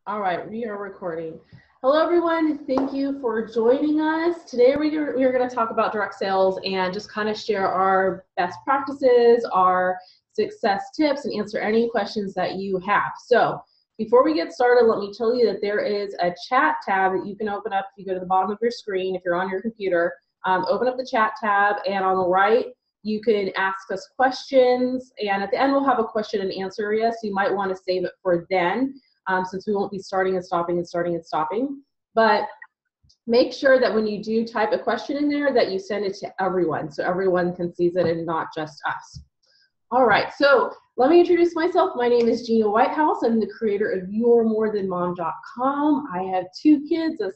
All right, we are recording. Hello, everyone. Thank you for joining us. Today, we are going to talk about direct sales and just kind of share our best practices, our success tips, and answer any questions that you have. So before we get started, let me tell you that there is a chat tab that you can open up if you go to the bottom of your screen, if you're on your computer. Open up the chat tab, and on the right, you can ask us questions. And at the end, we'll have a question and answer area, so you might want to save it for then. Since we won't be starting and stopping and starting and stopping. But make sure that when you do type a question in there that you send it to everyone so everyone can see it and not just us. All right, so let me introduce myself. My name is Gina Whitehouse. I'm the creator of YourMoreThanMom.com. I have two kids, a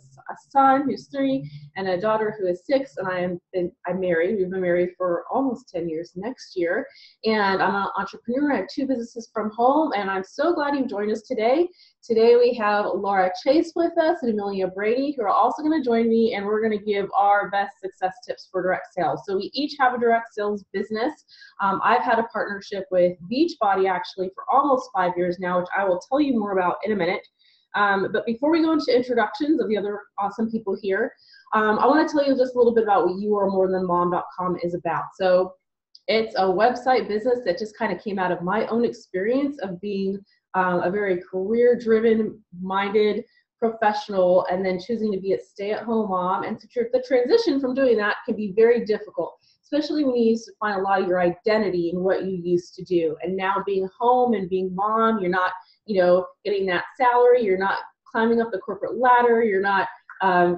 son who's 3 and a daughter who is 6, and I'm married. We've been married for almost 10 years next year, and I'm an entrepreneur. I have 2 businesses from home, and I'm so glad you've joined us today. Today we have Laura Chase with us and Amelia Brady, who are also going to join me, and we're going to give our best success tips for direct sales. So we each have a direct sales business. I've had a partnership with Beachbody actually for almost 5 years now, which I will tell you more about in a minute. But before we go into introductions of the other awesome people here, I want to tell you just a little bit about what YourMoreThanMom.com is about. So it's a website business that just kind of came out of my own experience of being a very career-driven minded professional and then choosing to be a stay-at-home mom. And the transition from doing that can be very difficult, especially when you used to find a lot of your identity in what you used to do. And now being home and being mom, you're not, getting that salary, you're not climbing up the corporate ladder, you're not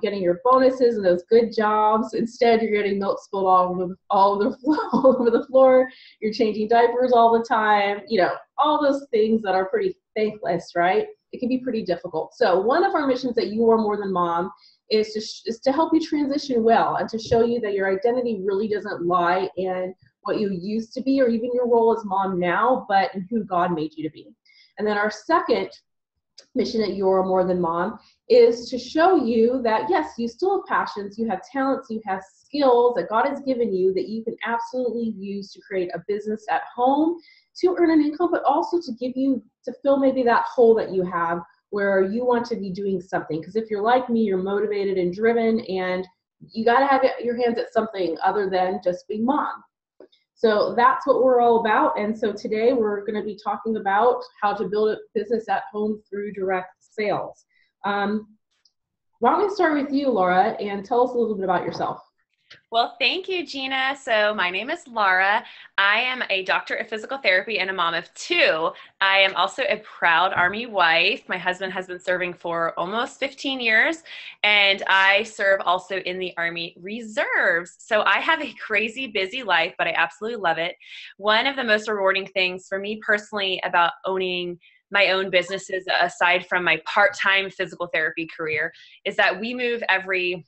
getting your bonuses and those good jobs. Instead, you're getting milk spilled all over the floor. You're changing diapers all the time. All those things that are pretty thankless, right? It can be pretty difficult. So one of our missions at You Are More Than Mom is to help you transition well and to show you that your identity really doesn't lie in what you used to be or even your role as mom now, but in who God made you to be. And then our second mission at You Are More Than Mom is to show you that, yes, you still have passions, you have talents, you have skills that God has given you that you can absolutely use to create a business at home, to earn an income, but also to fill maybe that hole that you have where you want to be doing something. Because if you're like me, you're motivated and driven, and you got to have your hands at something other than just being mom. So that's what we're all about. And so today we're going to be talking about how to build a business at home through direct sales. Why don't we start with you, Laura, and tell us a little bit about yourself. Well, thank you, Gina. So my name is Laura. I am a doctor of physical therapy and a mom of 2. I am also a proud Army wife. My husband has been serving for almost 15 years, and I serve also in the Army Reserves. So I have a crazy busy life, but I absolutely love it. One of the most rewarding things for me personally about owning my own businesses, aside from my part-time physical therapy career, is that we move every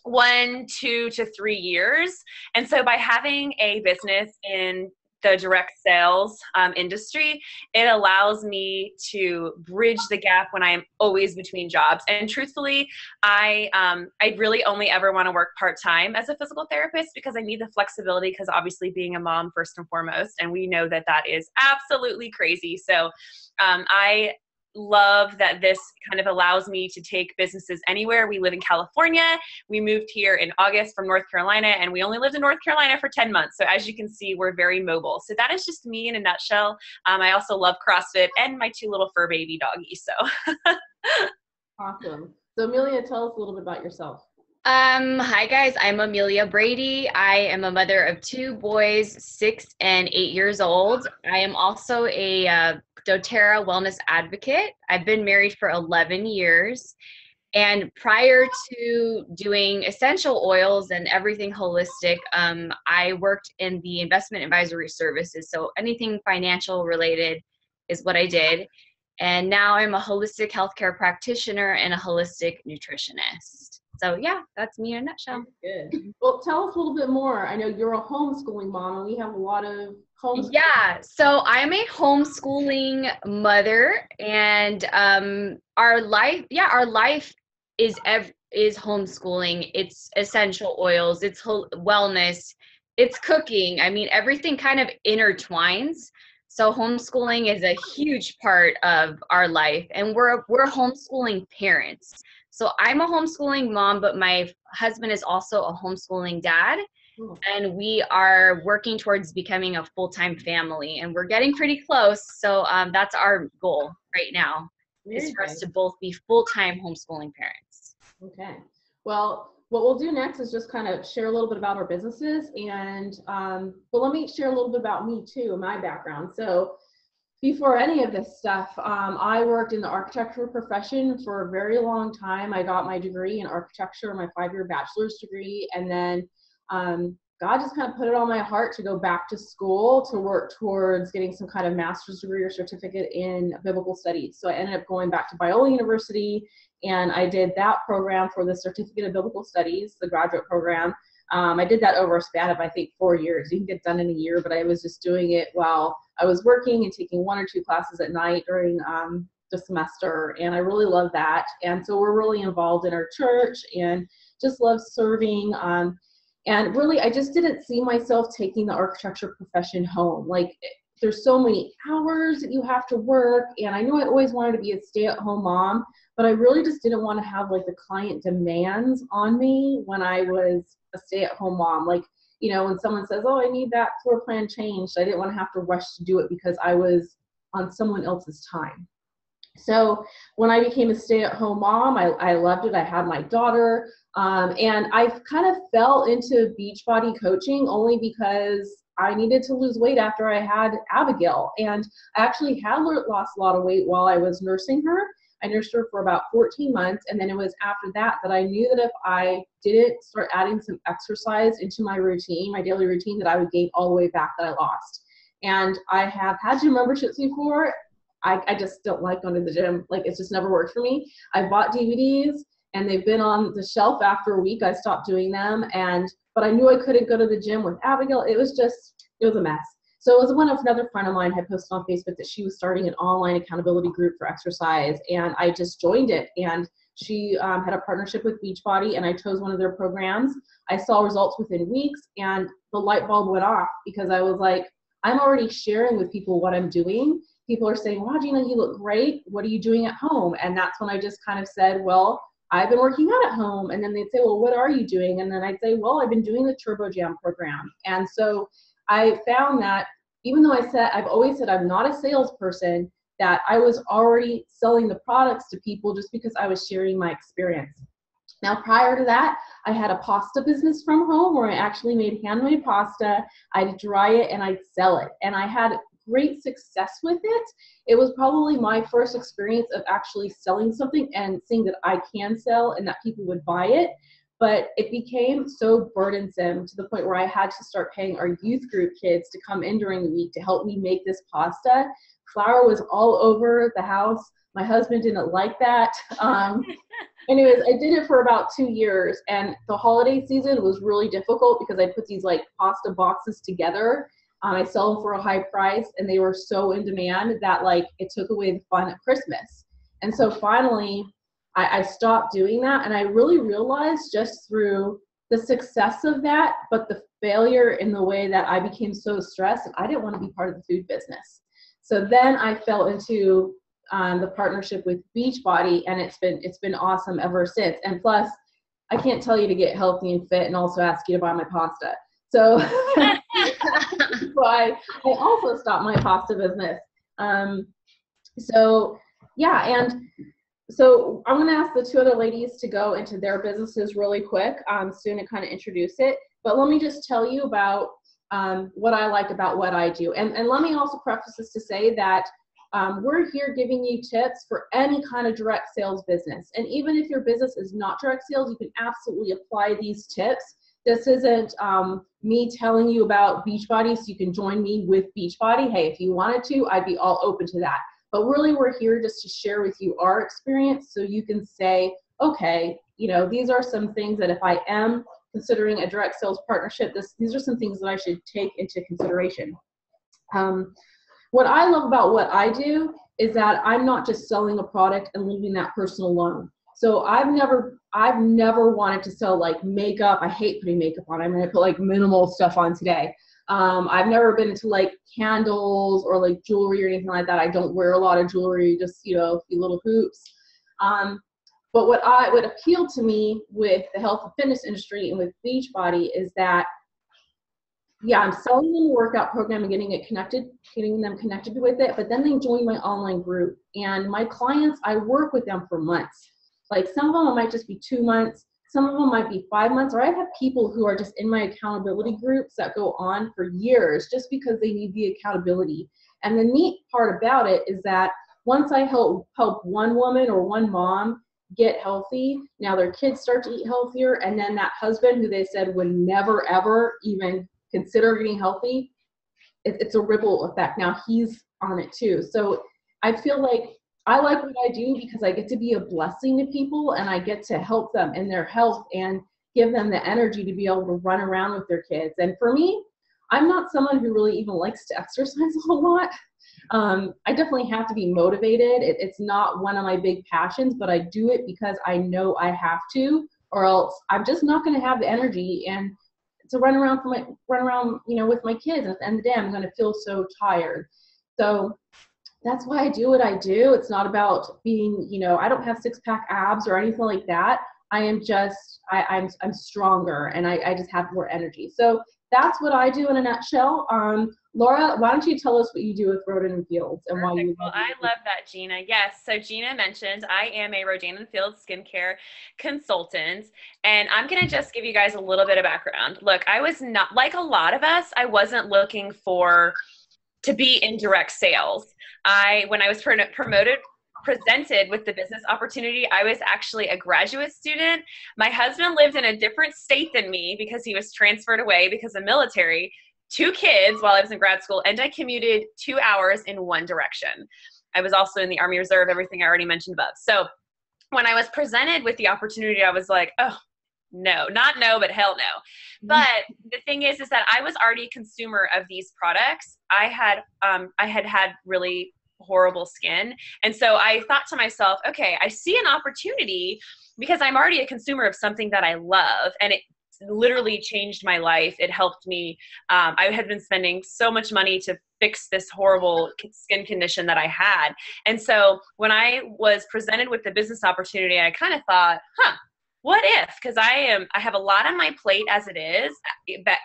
1, 2 to 3 years. And so by having a business in the direct sales industry, it allows me to bridge the gap when I am always between jobs. And truthfully, I really only ever want to work part-time as a physical therapist because I need the flexibility, because obviously being a mom first and foremost, and we know that that is absolutely crazy. So I love that this kind of allows me to take businesses anywhere. We live in California. We moved here in August from North Carolina, and we only lived in North Carolina for 10 months. So as you can see, we're very mobile. So that is just me in a nutshell. I also love CrossFit and my 2 little fur baby doggies. So Awesome. So Amelia, tell us a little bit about yourself. Hi guys, I'm Amelia Brady. I am a mother of 2 boys, 6 and 8 years old. I am also a doTERRA wellness advocate. I've been married for 11 years. And prior to doing essential oils and everything holistic, I worked in the investment advisory services. So anything financial related is what I did. And now I'm a holistic healthcare practitioner and a holistic nutritionist. So yeah, that's me in a nutshell. Good. Well, tell us a little bit more. I know you're a homeschooling mom, and we have a lot of homeschooling. Yeah, so I'm a homeschooling mother, and our life is homeschooling. It's essential oils, it's wellness, it's cooking. I mean, everything kind of intertwines. So homeschooling is a huge part of our life, and we're homeschooling parents. So I'm a homeschooling mom, but my husband is also a homeschooling dad. And we are working towards becoming a full-time family, and we're getting pretty close. So that's our goal right now, is for us to both be full-time homeschooling parents. Okay. Well, what we'll do next is just kind of share a little bit about our businesses, and but let me share a little bit about me too, my background. So before any of this stuff, I worked in the architecture profession for a very long time. I got my degree in architecture, my 5-year bachelor's degree, and then God just kind of put it on my heart to go back to school to work towards getting some kind of master's degree or certificate in biblical studies. So I ended up going back to Biola University, and I did that program for the Certificate of Biblical Studies, the graduate program. I did that over a span of, I think, 4 years. You can get done in a year, but I was just doing it while I was working and taking 1 or 2 classes at night during the semester, and I really love that. And so we're really involved in our church and just love serving. And really, I just didn't see myself taking the architecture profession home. Like, there's so many hours that you have to work, and I knew I always wanted to be a stay-at-home mom, but I really just didn't want to have like the client demands on me when I was a stay-at-home mom. Like, you know, when someone says, oh, I need that floor plan changed, I didn't want to have to rush to do it because I was on someone else's time. So when I became a stay-at-home mom, I loved it. I had my daughter, and I kind of fell into Beachbody coaching only because I needed to lose weight after I had Abigail. And I actually had lost a lot of weight while I was nursing her. I nursed her for about 14 months, and then it was after that that I knew that if I didn't start adding some exercise into my routine, my daily routine, that I would gain all the way back that I lost. And I have had gym memberships before. I just don't like going to the gym. Like, it's just never worked for me. I bought DVDs, and they've been on the shelf after a week. I stopped doing them, but I knew I couldn't go to the gym with Abigail. It was a mess. So it was when another friend of mine had posted on Facebook that she was starting an online accountability group for exercise, and I just joined it. And she had a partnership with Beachbody, and I chose one of their programs. I saw results within weeks, and the light bulb went off because I was like, I'm already sharing with people what I'm doing. People are saying, wow, Gina, you look great. What are you doing at home? And that's when I just kind of said, well, I've been working out at home. And then they'd say, well, what are you doing? And then I'd say, well, I've been doing the Turbo Jam program. And so I found that even though I've always said I'm not a salesperson, that I was already selling the products to people just because I was sharing my experience. Now, prior to that, I had a pasta business from home where I actually made handmade pasta. I'd dry it and I'd sell it. And I had great success with it. It was probably my first experience of actually selling something and seeing that I can sell and that people would buy it. But it became so burdensome to the point where I had to start paying our youth group kids to come in during the week to help me make this pasta. Flour was all over the house. My husband didn't like that. Anyways, I did it for about 2 years, and the holiday season was really difficult because I put these like pasta boxes together. I sell them for a high price, and they were so in demand that like it took away the fun at Christmas. And so finally, I stopped doing that, and I really realized just through the success of that, but the failure in the way that I became so stressed, and I didn't want to be part of the food business. So then I fell into the partnership with Beachbody, and it's been awesome ever since. And plus, I can't tell you to get healthy and fit and also ask you to buy my pasta. So that's why I also stopped my pasta business. So I'm going to ask the 2 other ladies to go into their businesses really quick soon and kind of introduce it. But let me just tell you about what I like about what I do. And let me also preface this to say that we're here giving you tips for any kind of direct sales business. And even if your business is not direct sales, you can absolutely apply these tips. This isn't me telling you about Beachbody so you can join me with Beachbody. Hey, if you wanted to, I'd be all open to that. But really, we're here just to share with you our experience so you can say, okay, you know, these are some things that if I am considering a direct sales partnership, these are some things that I should take into consideration. What I love about what I do is that I'm not just selling a product and leaving that person alone. So I've never wanted to sell like makeup. I hate putting makeup on. I'm going to put like minimal stuff on today. I've never been into like candles or like jewelry or anything like that. I don't wear a lot of jewelry, just, you know, a few little hoops. But what appealed to me with the health and fitness industry and with Beachbody is that, yeah, I'm selling them a workout program and getting them connected with it, but then they join my online group. And my clients, I work with them for months. Like some of them it might just be 2 months, some of them might be 5 months, or I have people who are just in my accountability groups that go on for years just because they need the accountability. And the neat part about it is that once I help one woman or one mom get healthy, now their kids start to eat healthier, and then that husband who they said would never ever even consider getting healthy, it's a ripple effect. Now he's on it too. So I feel like I like what I do because I get to be a blessing to people and I get to help them in their health and give them the energy to be able to run around with their kids. And for me, I'm not someone who really even likes to exercise a whole lot. I definitely have to be motivated. It's not one of my big passions, but I do it because I know I have to, or else I'm just not going to have the energy and to run around, you know, with my kids. And at the end of the day, I'm going to feel so tired. So that's why I do what I do. It's not about being, you know, I don't have 6-pack abs or anything like that. I am just, I'm stronger and I just have more energy. So that's what I do in a nutshell. Laura, why don't you tell us what you do with Rodan & Fields and why you? Well, I love that, Gina. Yes. So Gina mentioned I am a Rodan & Fields skincare consultant, and I'm going to just give you guys a little bit of background. Look, I was not, like a lot of us, I wasn't looking to be in direct sales. When I was presented with the business opportunity, I was actually a graduate student. My husband lived in a different state than me because he was transferred away because of military. 2 kids while I was in grad school, and I commuted 2 hours in one direction. I was also in the Army Reserve, everything I already mentioned above. So when I was presented with the opportunity, I was like, oh, no, not no, but hell no. But the thing is that I was already a consumer of these products. I had really horrible skin. And so I thought to myself, okay, I see an opportunity because I'm already a consumer of something that I love. And it literally changed my life. It helped me. I had been spending so much money to fix this horrible skin condition that I had. And so when I was presented with the business opportunity, I kind of thought, what if? Because I have a lot on my plate as it is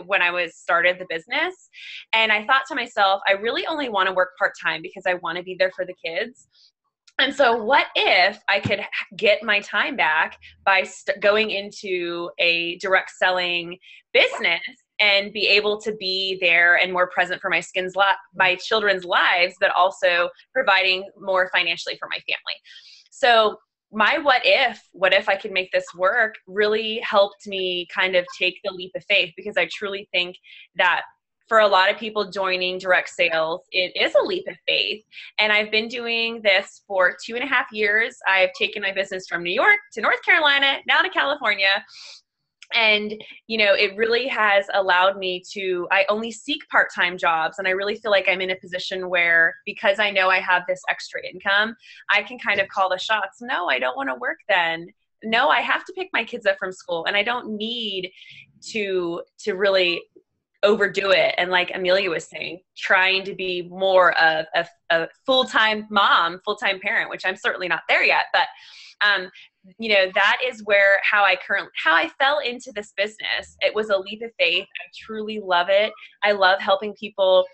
when I started the business. And I thought to myself, I really only want to work part-time because I want to be there for the kids. And so what if I could get my time back by going into a direct selling business and be able to be there and more present for my children's lives, but also providing more financially for my family. So my what if I could make this work really helped me kind of take the leap of faith, because I truly think that for a lot of people joining direct sales, it is a leap of faith. And I've been doing this for 2.5 years. I've taken my business from New York to North Carolina, now to California. And, you know, it really has allowed me I only seek part-time jobs. And I really feel like I'm in a position where, because I know I have this extra income, I can kind of call the shots. No, I don't want to work then. No, I have to pick my kids up from school, and I don't need to really overdo it. And like Amelia was saying, trying to be more of a full-time mom, full-time parent, which I'm certainly not there yet, but you know, that is how I fell into this business. It was a leap of faith. I truly love it. I love helping people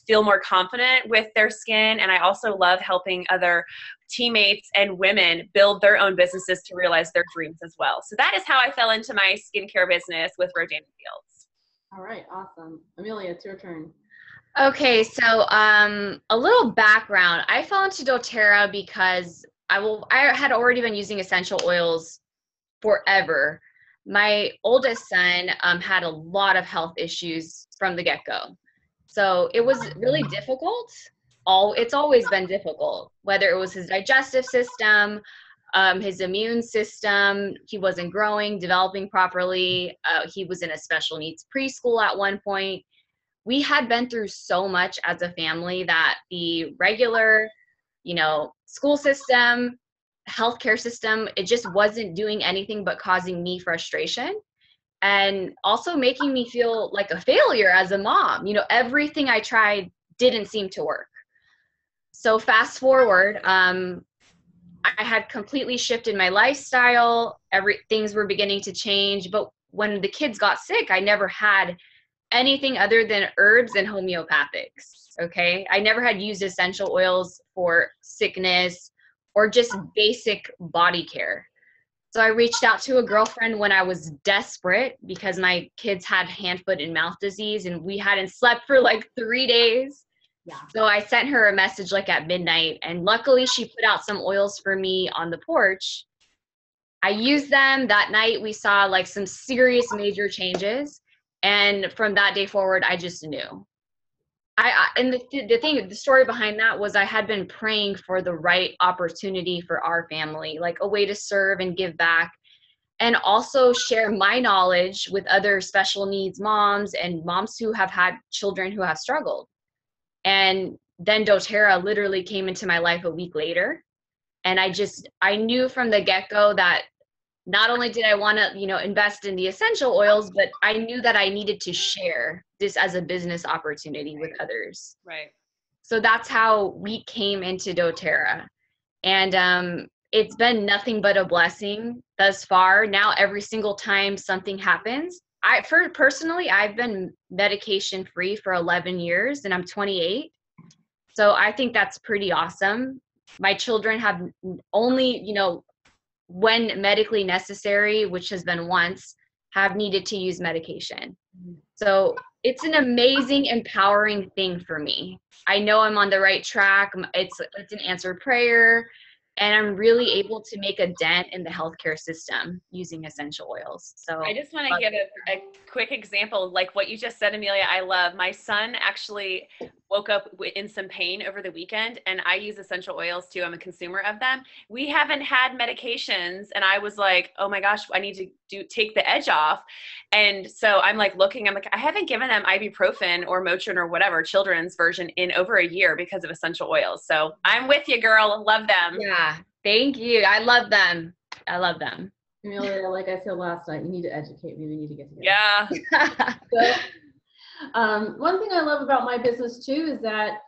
feel more confident with their skin. And I also love helping other teammates and women build their own businesses to realize their dreams as well. So that is how I fell into my skincare business with Rodan & Fields. All right, awesome. Amelia, it's your turn. Okay, so a little background. I fell into doTERRA because I had already been using essential oils forever. My oldest son had a lot of health issues from the get-go. So it was really difficult. It's always been difficult, whether it was his digestive system, his immune system. He wasn't growing, developing properly. He was in a special needs preschool at one point. We had been through so much as a family that the regular, school system, healthcare system, it just wasn't doing anything but causing me frustration. and also making me feel like a failure as a mom. You know, everything I tried didn't seem to work. So fast forward, I had completely shifted my lifestyle. Things were beginning to change. But when the kids got sick, I never had anything other than herbs and homeopathics. Okay. I never had used essential oils for sickness or just basic body care. So I reached out to a girlfriend when I was desperate because my kids had hand, foot, and mouth disease and we hadn't slept for like 3 days. Yeah. So I sent her a message like at midnight, and luckily she put out some oils for me on the porch. I used them that night. We saw like some serious major changes. And from that day forward, I just knew. And the story behind that was I had been praying for the right opportunity for our family, like a way to serve and give back, and also share my knowledge with other special needs moms and moms who have had children who have struggled. And then doTERRA literally came into my life a week later. And I knew from the get-go that not only did I want to, invest in the essential oils, but I knew that I needed to share this as a business opportunity with others. Right. So that's how we came into doTERRA. And it's been nothing but a blessing thus far. Now, every single time something happens, personally, I've been medication free for 11 years and I'm 28. So I think that's pretty awesome. My children have only, when medically necessary, which has been once, have needed to use medication. So it's an amazing, empowering thing for me. I know I'm on the right track. It's an answered prayer. And I'm really able to make a dent in the healthcare system using essential oils. So I just want to give a quick example, like what you just said, Amelia. I love. My son actually woke up in some pain over the weekend, and I use essential oils too. I'm a consumer of them. We haven't had medications, and I was like, oh my gosh, I need to take the edge off. And so I'm like looking, I haven't given them ibuprofen or Motrin or whatever, children's version, in over a year because of essential oils. So I'm with you, girl. Love them. Yeah, thank you. I love them. Amelia, like I said last night, you need to educate me. We need to get together. Yeah. So, one thing I love about my business too is that,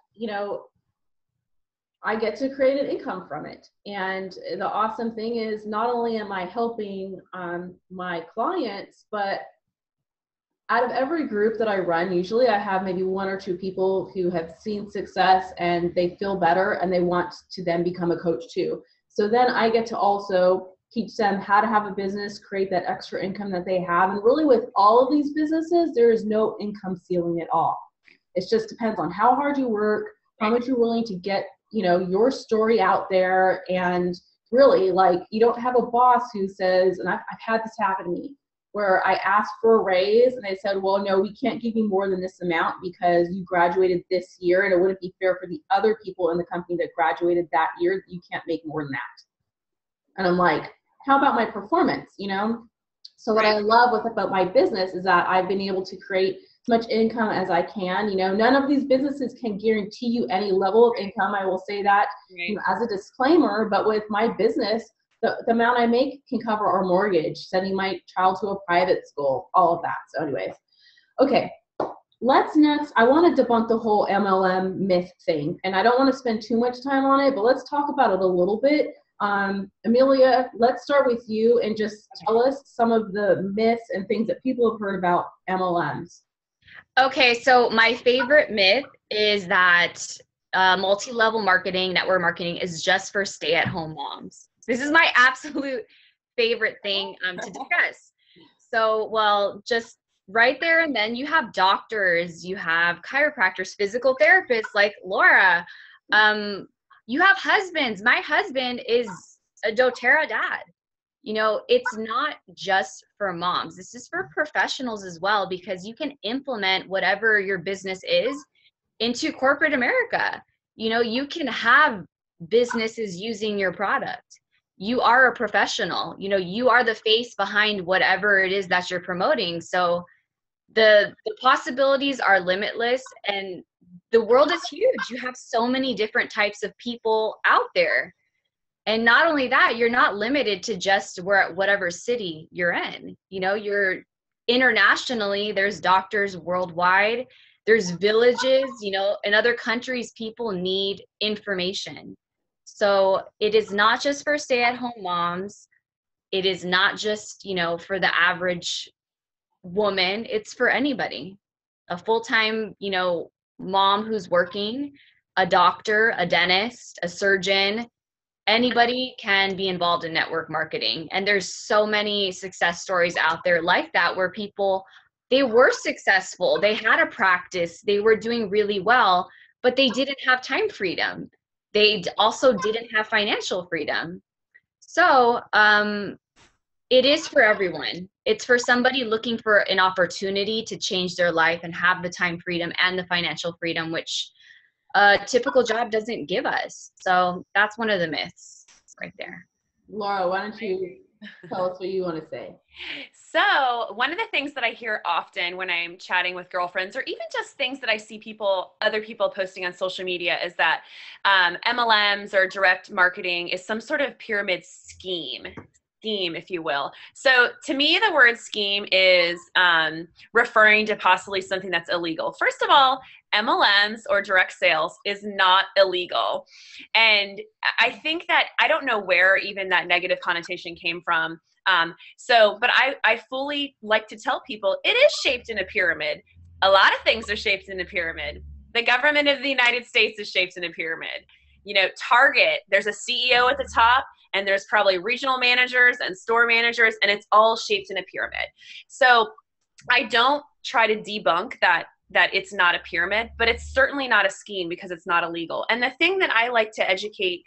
I get to create an income from it. And the awesome thing is not only am I helping my clients, but out of every group that I run, usually I have maybe 1 or 2 people who have seen success and they feel better and they want to then become a coach too. So then I get to also teach them how to have a business, create that extra income that they have. And really with all of these businesses, there is no income ceiling at all. It just depends on how hard you work, how much you're willing to get, your story out there. And really, like, you don't have a boss who says, and I've had this happen to me, where I asked for a raise and they said, well, no, we can't give you more than this amount because you graduated this year and it wouldn't be fair for the other people in the company that graduated that year. You can't make more than that. And I'm like, how about my performance, So what I love about my business is that I've been able to create as much income as I can. None of these businesses can guarantee you any level of income. I will say that as a disclaimer, but with my business, the amount I make can cover our mortgage, sending my child to a private school, all of that. So anyways, okay, I want to debunk the whole MLM myth thing. And I don't want to spend too much time on it, but let's talk about it a little bit. Amelia, let's start with you and just tell us some of the myths and things that people have heard about MLMs. Okay, so my favorite myth is that multi-level marketing, network marketing is just for stay-at-home moms. This is my absolute favorite thing to discuss. So, well, just right there and then you have doctors, you have chiropractors, physical therapists like Laura. You have husbands. My husband is a doTERRA dad. It's not just for moms. This is for professionals as well, because you can implement whatever your business is into corporate America. You can have businesses using your product. You are a professional. You are the face behind whatever it is that you're promoting. So the possibilities are limitless, and the world is huge. You have so many different types of people out there. And not only that, you're not limited to just whatever city you're in. internationally, there's doctors worldwide. There's villages, in other countries, people need information. So it is not just for stay-at-home moms. It is not just, for the average woman. It's for anybody. A full-time, mom who's working, a doctor, a dentist, a surgeon, anybody can be involved in network marketing. And there's so many success stories out there like that, where people, they were successful, they had a practice, they were doing really well, but they didn't have time freedom. They also didn't have financial freedom. So it is for everyone. It's for somebody looking for an opportunity to change their life and have the time freedom and the financial freedom, which a typical job doesn't give us. So that's one of the myths right there. Laura, why don't you tell us what you want to say? So one of the things that I hear often when I'm chatting with girlfriends, or even just things that I see other people posting on social media, is that MLMs or direct marketing is some sort of pyramid scheme, if you will. So to me, the word scheme is referring to possibly something that's illegal. First of all, MLMs or direct sales is not illegal. And I think that, I don't know where even that negative connotation came from. But I fully like to tell people it is shaped in a pyramid. A lot of things are shaped in a pyramid. The government of the United States is shaped in a pyramid. Target, there's a CEO at the top, and there's probably regional managers and store managers, and it's all shaped in a pyramid. So I don't try to debunk that it's not a pyramid, but it's certainly not a scheme because it's not illegal. And the thing that I like to educate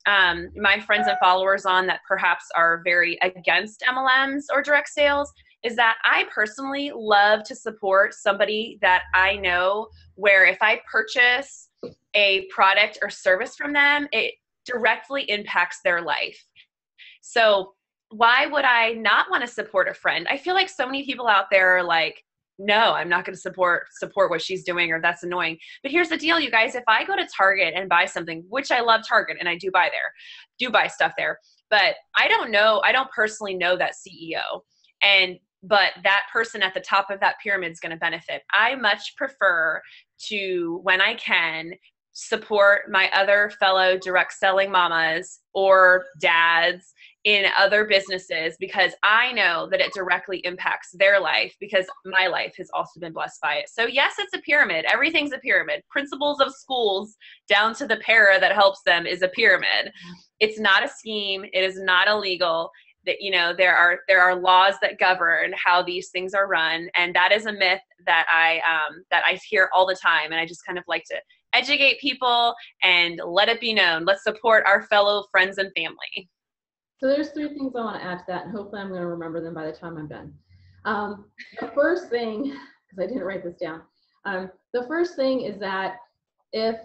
my friends and followers on that perhaps are very against MLMs or direct sales is that I personally love to support somebody that I know, where if I purchase a product or service from them, it directly impacts their life. So why would I not want to support a friend? I feel like so many people out there are like, no, I'm not going to support what she's doing, or that's annoying. But here's the deal, you guys. If I go to Target and buy something, which I love Target and I do buy stuff there, but I don't personally know that CEO. But that person at the top of that pyramid is going to benefit. I much prefer to, when I can, support my other fellow direct selling mamas or dads in other businesses, because I know that it directly impacts their life, because my life has also been blessed by it. So yes, it's a pyramid. Everything's a pyramid. Principals of schools down to the para that helps them is a pyramid. It's not a scheme. It is not illegal. That, there are laws that govern how these things are run, and that is a myth that I hear all the time. And I just kind of like to educate people and let it be known. Let's support our fellow friends and family. So there's 3 things I want to add to that, and hopefully I'm going to remember them by the time I'm done. The first thing, because I didn't write this down, the first thing is that if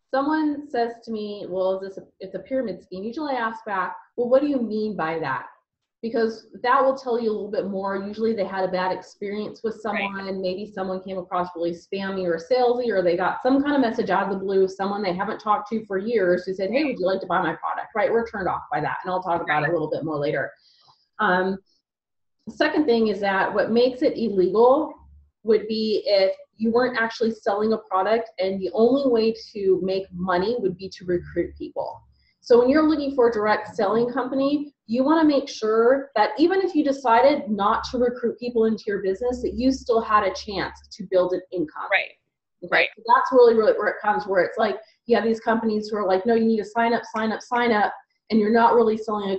someone says to me, well, it's a pyramid scheme, usually I ask back, well, what do you mean by that? Because that will tell you a little bit more. Usually they had a bad experience with someone. Right. Maybe someone came across really spammy or salesy, or they got some kind of message out of the blue, someone they haven't talked to for years who said, hey, would you like to buy my product? Right? We're turned off by that. And I'll talk about it a little bit more later. The second thing is that what makes it illegal would be if you weren't actually selling a product and the only way to make money would be to recruit people. So when you're looking for a direct selling company, you want to make sure that even if you decided not to recruit people into your business, that you still had a chance to build an income. Right. Okay? Right. So that's really where it comes, where it's like you have these companies who are like, no, you need to sign up, and you're not really selling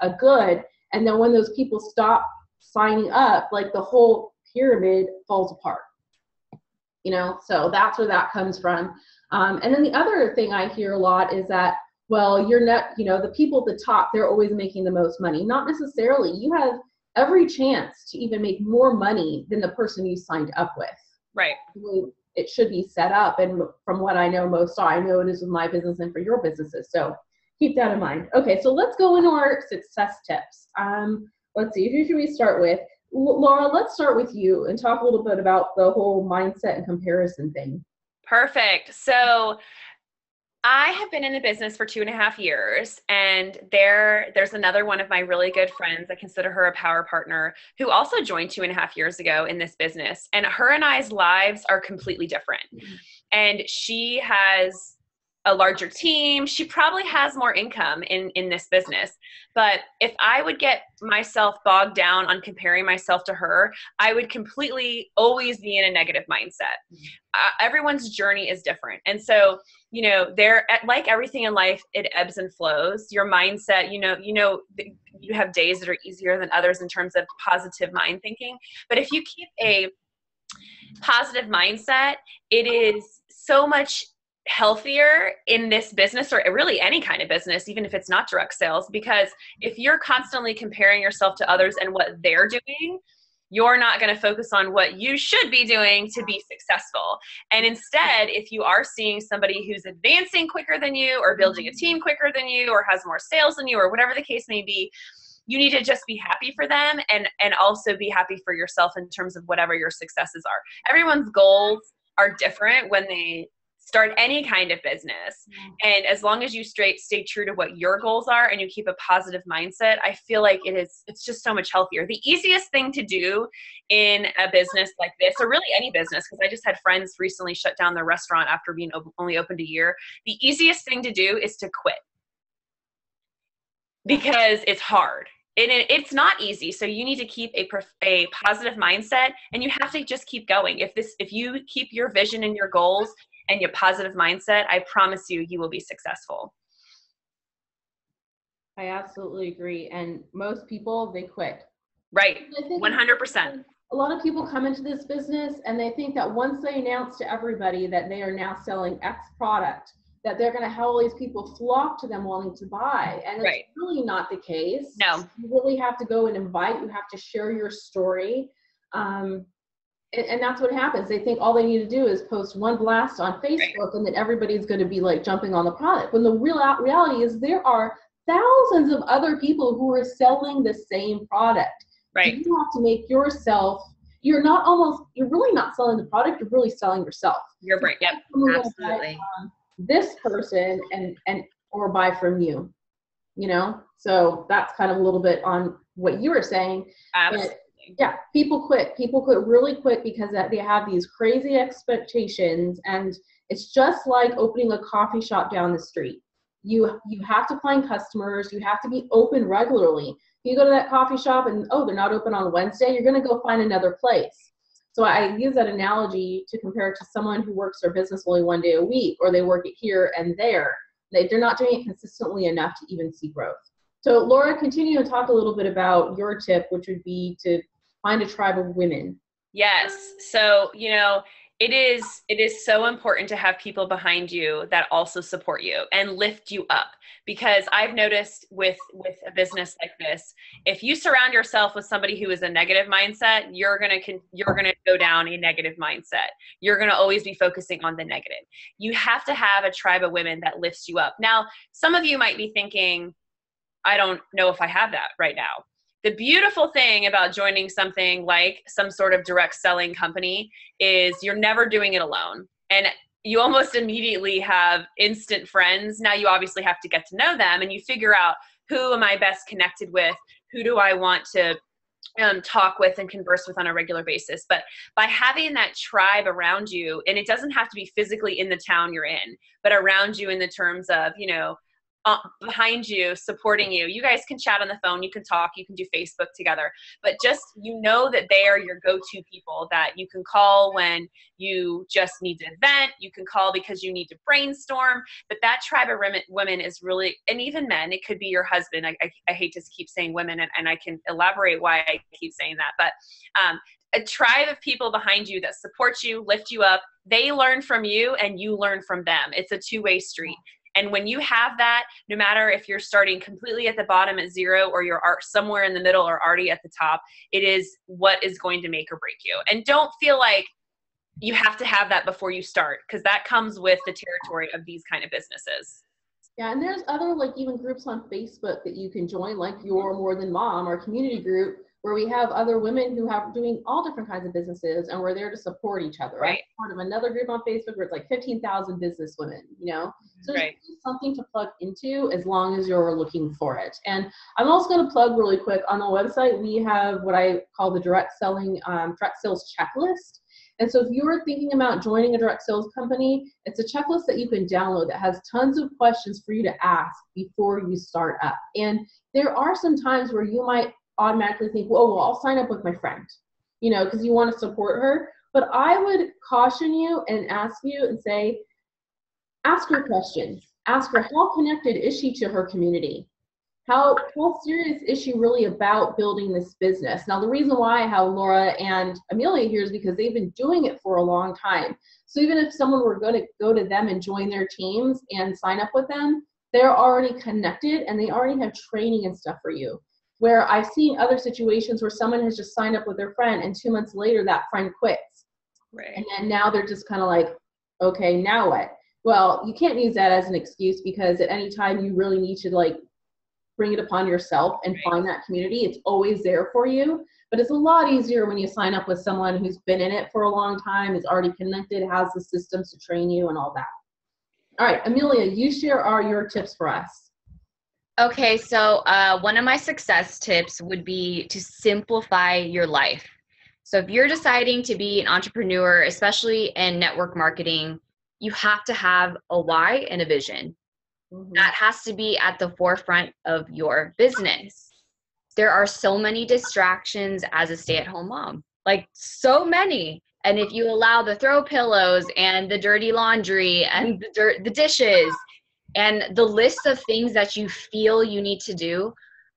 a good. And then when those people stop signing up, like the whole pyramid falls apart. So that's where that comes from. And then the other thing I hear a lot is that, well, you're not, the people at the top, they're always making the most money. Not necessarily. You have every chance to even make more money than the person you signed up with. Right. It should be set up. And from what I know I know it is with my business and for your businesses. So keep that in mind. Okay, so let's go into our success tips. Let's see, who should we start with? Laura, let's start with you and talk a little bit about the whole mindset and comparison thing. Perfect. So I have been in the business for 2.5 years, and there's another one of my really good friends. I consider her a power partner who also joined 2.5 years ago in this business. And her and I's lives are completely different. And she has a larger team. She probably has more income in this business. But if I would get myself bogged down on comparing myself to her, I would completely always be in a negative mindset. Everyone's journey is different. And so, like everything in life, it ebbs and flows. Your mindset, you have days that are easier than others in terms of positive mind thinking. But if you keep a positive mindset, it is so much healthier in this business, or really any kind of business, even if it's not direct sales, because if you're constantly comparing yourself to others and what they're doing, you're not going to focus on what you should be doing to be successful. And instead, if you are seeing somebody who's advancing quicker than you, or building a team quicker than you, or has more sales than you, or whatever the case may be, you need to just be happy for them, and also be happy for yourself in terms of whatever your successes are. Everyone's goals are different when they start any kind of business. And as long as you stay true to what your goals are and you keep a positive mindset, I feel like it's just so much healthier. The easiest thing to do in a business like this, or really any business, because I just had friends recently shut down their restaurant after being only opened a year. The easiest thing to do is to quit, because it's hard. It's not easy. So you need to keep a positive mindset, and you have to just keep going. If you keep your vision and your goals and your positive mindset, I promise you will be successful. I absolutely agree. And most people, they quit. Right. 100%. A lot of people come into this business and they think that once they announce to everybody that they are now selling X product, that they're going to have all these people flock to them wanting to buy. And it's really not the case. No. You really have to go and invite. You have to share your story. And that's what happens. They think all they need to do is post one blast on Facebook, and then everybody's going to be like jumping on the product. When the reality is there are thousands of other people who are selling the same product. Right. So you have to make yourself, you're really not selling the product, you're really selling yourself. You're right. Yep. Absolutely. This person or buy from you, So that's kind of a little bit on what you were saying. Absolutely. Yeah, people quit really quick because they have these crazy expectations, and it's just like opening a coffee shop down the street. You have to find customers, you have to be open regularly. You go to that coffee shop and they're not open on Wednesday, you're going to go find another place. So I use that analogy to compare it to someone who works their business only one day a week, or they work it here and there. They're not doing it consistently enough to even see growth. So Laura, continue to talk a little bit about your tip, which would be to find a tribe of women. Yes. So, it is so important to have people behind you that also support you and lift you up, because I've noticed with a business like this, if you surround yourself with somebody who is a negative mindset, you're going to go down a negative mindset. You're going to always be focusing on the negative. You have to have a tribe of women that lifts you up. Now, some of you might be thinking, I don't know if I have that right now. The beautiful thing about joining something like some sort of direct selling company is you're never doing it alone. And you almost immediately have instant friends. Now you obviously have to get to know them, and you figure out, who am I best connected with? Who do I want to talk with and converse with on a regular basis? But by having that tribe around you, and it doesn't have to be physically in the town you're in, but around you in the terms of, behind you, supporting you. You guys can chat on the phone, you can talk, you can do Facebook together, but just, that they are your go-to people that you can call when you just need to vent, you can call because you need to brainstorm. But that tribe of women is really, and even men, it could be your husband. I hate to keep saying women, and I can elaborate why I keep saying that, but a tribe of people behind you that support you, lift you up, they learn from you and you learn from them. It's a two-way street. And when you have that, no matter if you're starting completely at the bottom at zero, or you're somewhere in the middle or already at the top, it is what is going to make or break you. And don't feel like you have to have that before you start, because that comes with the territory of these kind of businesses. Yeah, and there's other even groups on Facebook that you can join, like Your More Than Mom, or community group, where we have other women who have doing all different kinds of businesses, and we're there to support each other. Right. I'm part of another group on Facebook where it's like 15,000 business women, you know? So there's something to plug into as long as you're looking for it. And I'm also going to plug really quick on the website. We have what I call the direct sales checklist. And so if you're thinking about joining a direct sales company, it's a checklist that you can download that has tons of questions for you to ask before you start up. And there are some times where you might automatically think, whoa, well, I'll sign up with my friend, you know, because you want to support her. But I would caution you and ask you and say, ask her questions. Ask her, how connected is she to her community? How serious is she really about building this business? Now, the reason why I have Laura and Amelia here is because they've been doing it for a long time. So even if someone were going to go to them and join their teams and sign up with them, they're already connected and they already have training and stuff for you. Where I've seen other situations where someone has just signed up with their friend and 2 months later that friend quits. Right. And then now they're just kind of like, okay, now what? Well, you can't use that as an excuse, because at any time you really need to like bring it upon yourself and find that community. It's always there for you, but it's a lot easier when you sign up with someone who's been in it for a long time, is already connected, has the systems to train you and all that. All right, Amelia, you share your tips for us. Okay, so one of my success tips would be to simplify your life. So if you're deciding to be an entrepreneur, especially in network marketing, you have to have a why and a vision. That has to be at the forefront of your business. There are so many distractions as a stay-at-home mom, like so many. And if you allow the throw pillows and the dirty laundry and the dishes and the list of things that you feel you need to do,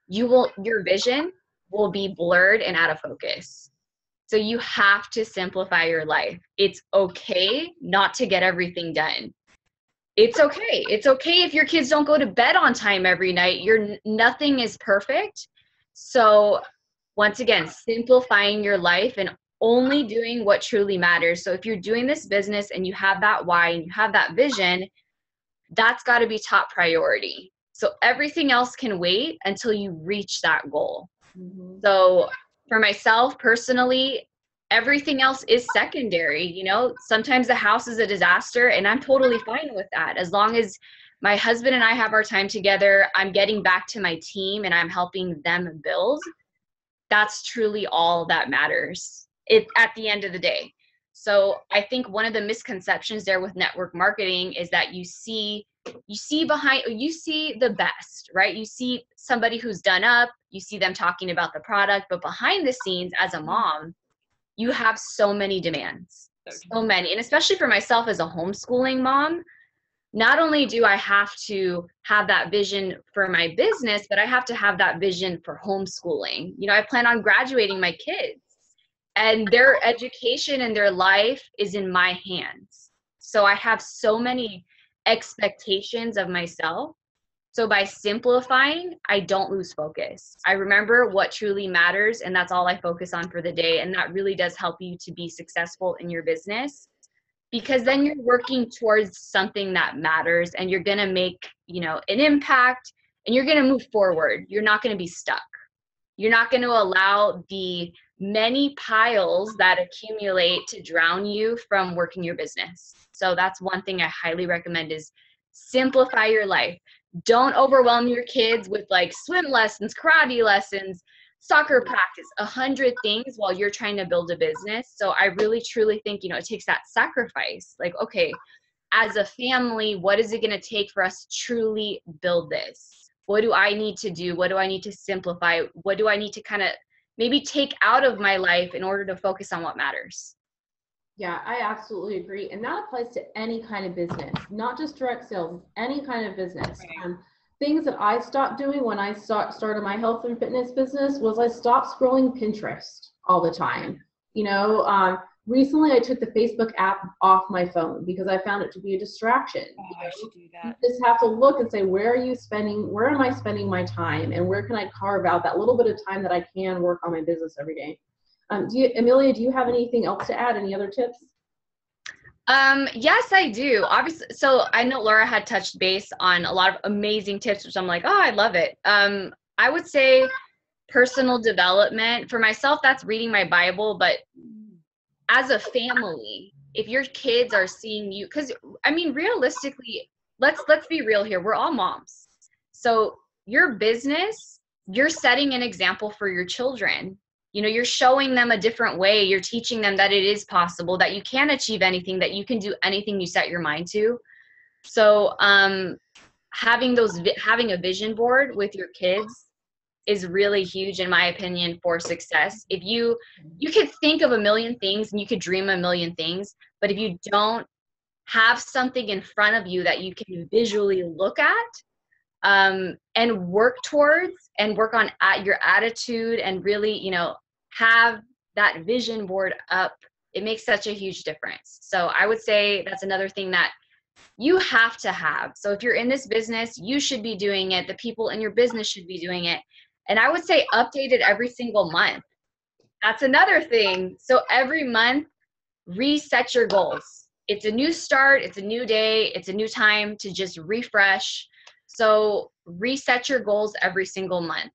your vision will be blurred and out of focus. So you have to simplify your life. It's okay not to get everything done. It's okay. It's okay if your kids don't go to bed on time every night. Nothing is perfect. So once again, simplifying your life and only doing what truly matters. So if you're doing this business and you have that why and you have that vision, that's got to be top priority. So everything else can wait until you reach that goal. So for myself personally, everything else is secondary. You know, sometimes the house is a disaster and I'm totally fine with that. As long as my husband and I have our time together, I'm getting back to my team and I'm helping them build. That's truly all that matters at the end of the day. So I think one of the misconceptions there with network marketing is that you see the best, right? You see somebody who's done up, you see them talking about the product, but behind the scenes as a mom, you have so many demands, so many. And especially for myself as a homeschooling mom, not only do I have to have that vision for my business, but I have to have that vision for homeschooling. You know, I plan on graduating my kids and their education and their life is in my hands. So I have so many expectations of myself. So by simplifying, I don't lose focus. I remember what truly matters, and that's all I focus on for the day. And that really does help you to be successful in your business, because then you're working towards something that matters and you're going to make, you know, an impact and you're going to move forward. You're not going to be stuck. You're not going to allow the many piles that accumulate to drown you from working your business. So that's one thing I highly recommend, is simplify your life. Don't overwhelm your kids with like swim lessons, karate lessons, soccer practice, 100 things while you're trying to build a business. So I really truly think, you know, it takes that sacrifice. Like, okay, as a family, what is it going to take for us to truly build this? What do I need to do? What do I need to simplify? What do I need to kind of maybe take out of my life in order to focus on what matters? Yeah, I absolutely agree. And that applies to any kind of business, not just direct sales, any kind of business. Right. Things that I stopped doing when I started my health and fitness business was I stopped scrolling Pinterest all the time. You know, recently I took the Facebook app off my phone because I found it to be a distraction. I should do that. You just have to look and say, where am I spending my time, and where can I carve out that little bit of time that I can work on my business every day? Amelia, do you have anything else to add? Any other tips? Yes, I do. Obviously, so I know Laura had touched base on a lot of amazing tips, which I'm like, oh, I love it. I would say personal development. For myself, that's reading my Bible, but as a family, if your kids are seeing you, because I mean, realistically, let's be real here. We're all moms. So your business, you're setting an example for your children. You know, you're showing them a different way. You're teaching them that it is possible, that you can achieve anything, that you can do anything you set your mind to. So having a vision board with your kids is really huge, in my opinion, for success. If you could think of a million things and you could dream a million things, but if you don't have something in front of you that you can visually look at and work towards and work on your attitude and really, you know, have that vision board up, it makes such a huge difference. So I would say that's another thing that you have to have. So if you're in this business, you should be doing it. The people in your business should be doing it. And I would say update it every single month. That's another thing. So every month, reset your goals. It's a new start. It's a new day. It's a new time to just refresh. So reset your goals every single month.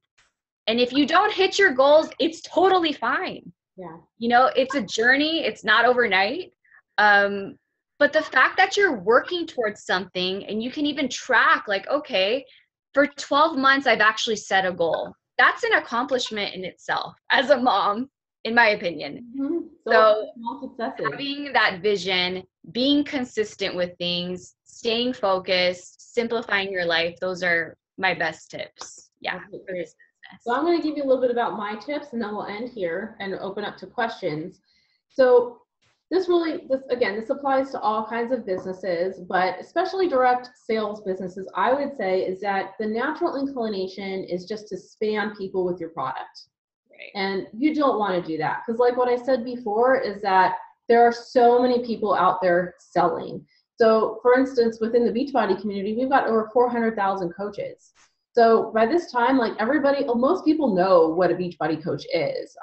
And if you don't hit your goals, it's totally fine. Yeah. You know, it's a journey. It's not overnight. But the fact that you're working towards something and you can even track, like, okay, for 12 months, I've actually set a goal. That's an accomplishment in itself as a mom, in my opinion. Mm-hmm. So having that vision, being consistent with things, staying focused, simplifying your life, those are my best tips. Yeah. For this business. So I'm going to give you a little bit about my tips and then we'll end here and open up to questions. So this applies to all kinds of businesses, but especially direct sales businesses, I would say, is that the natural inclination is just to spam people with your product. Right. And you don't want to do that, because like what I said before is that there are so many people out there selling. So for instance, within the Beachbody community, we've got over 400,000 coaches. So by this time, like most people know what a Beachbody coach is.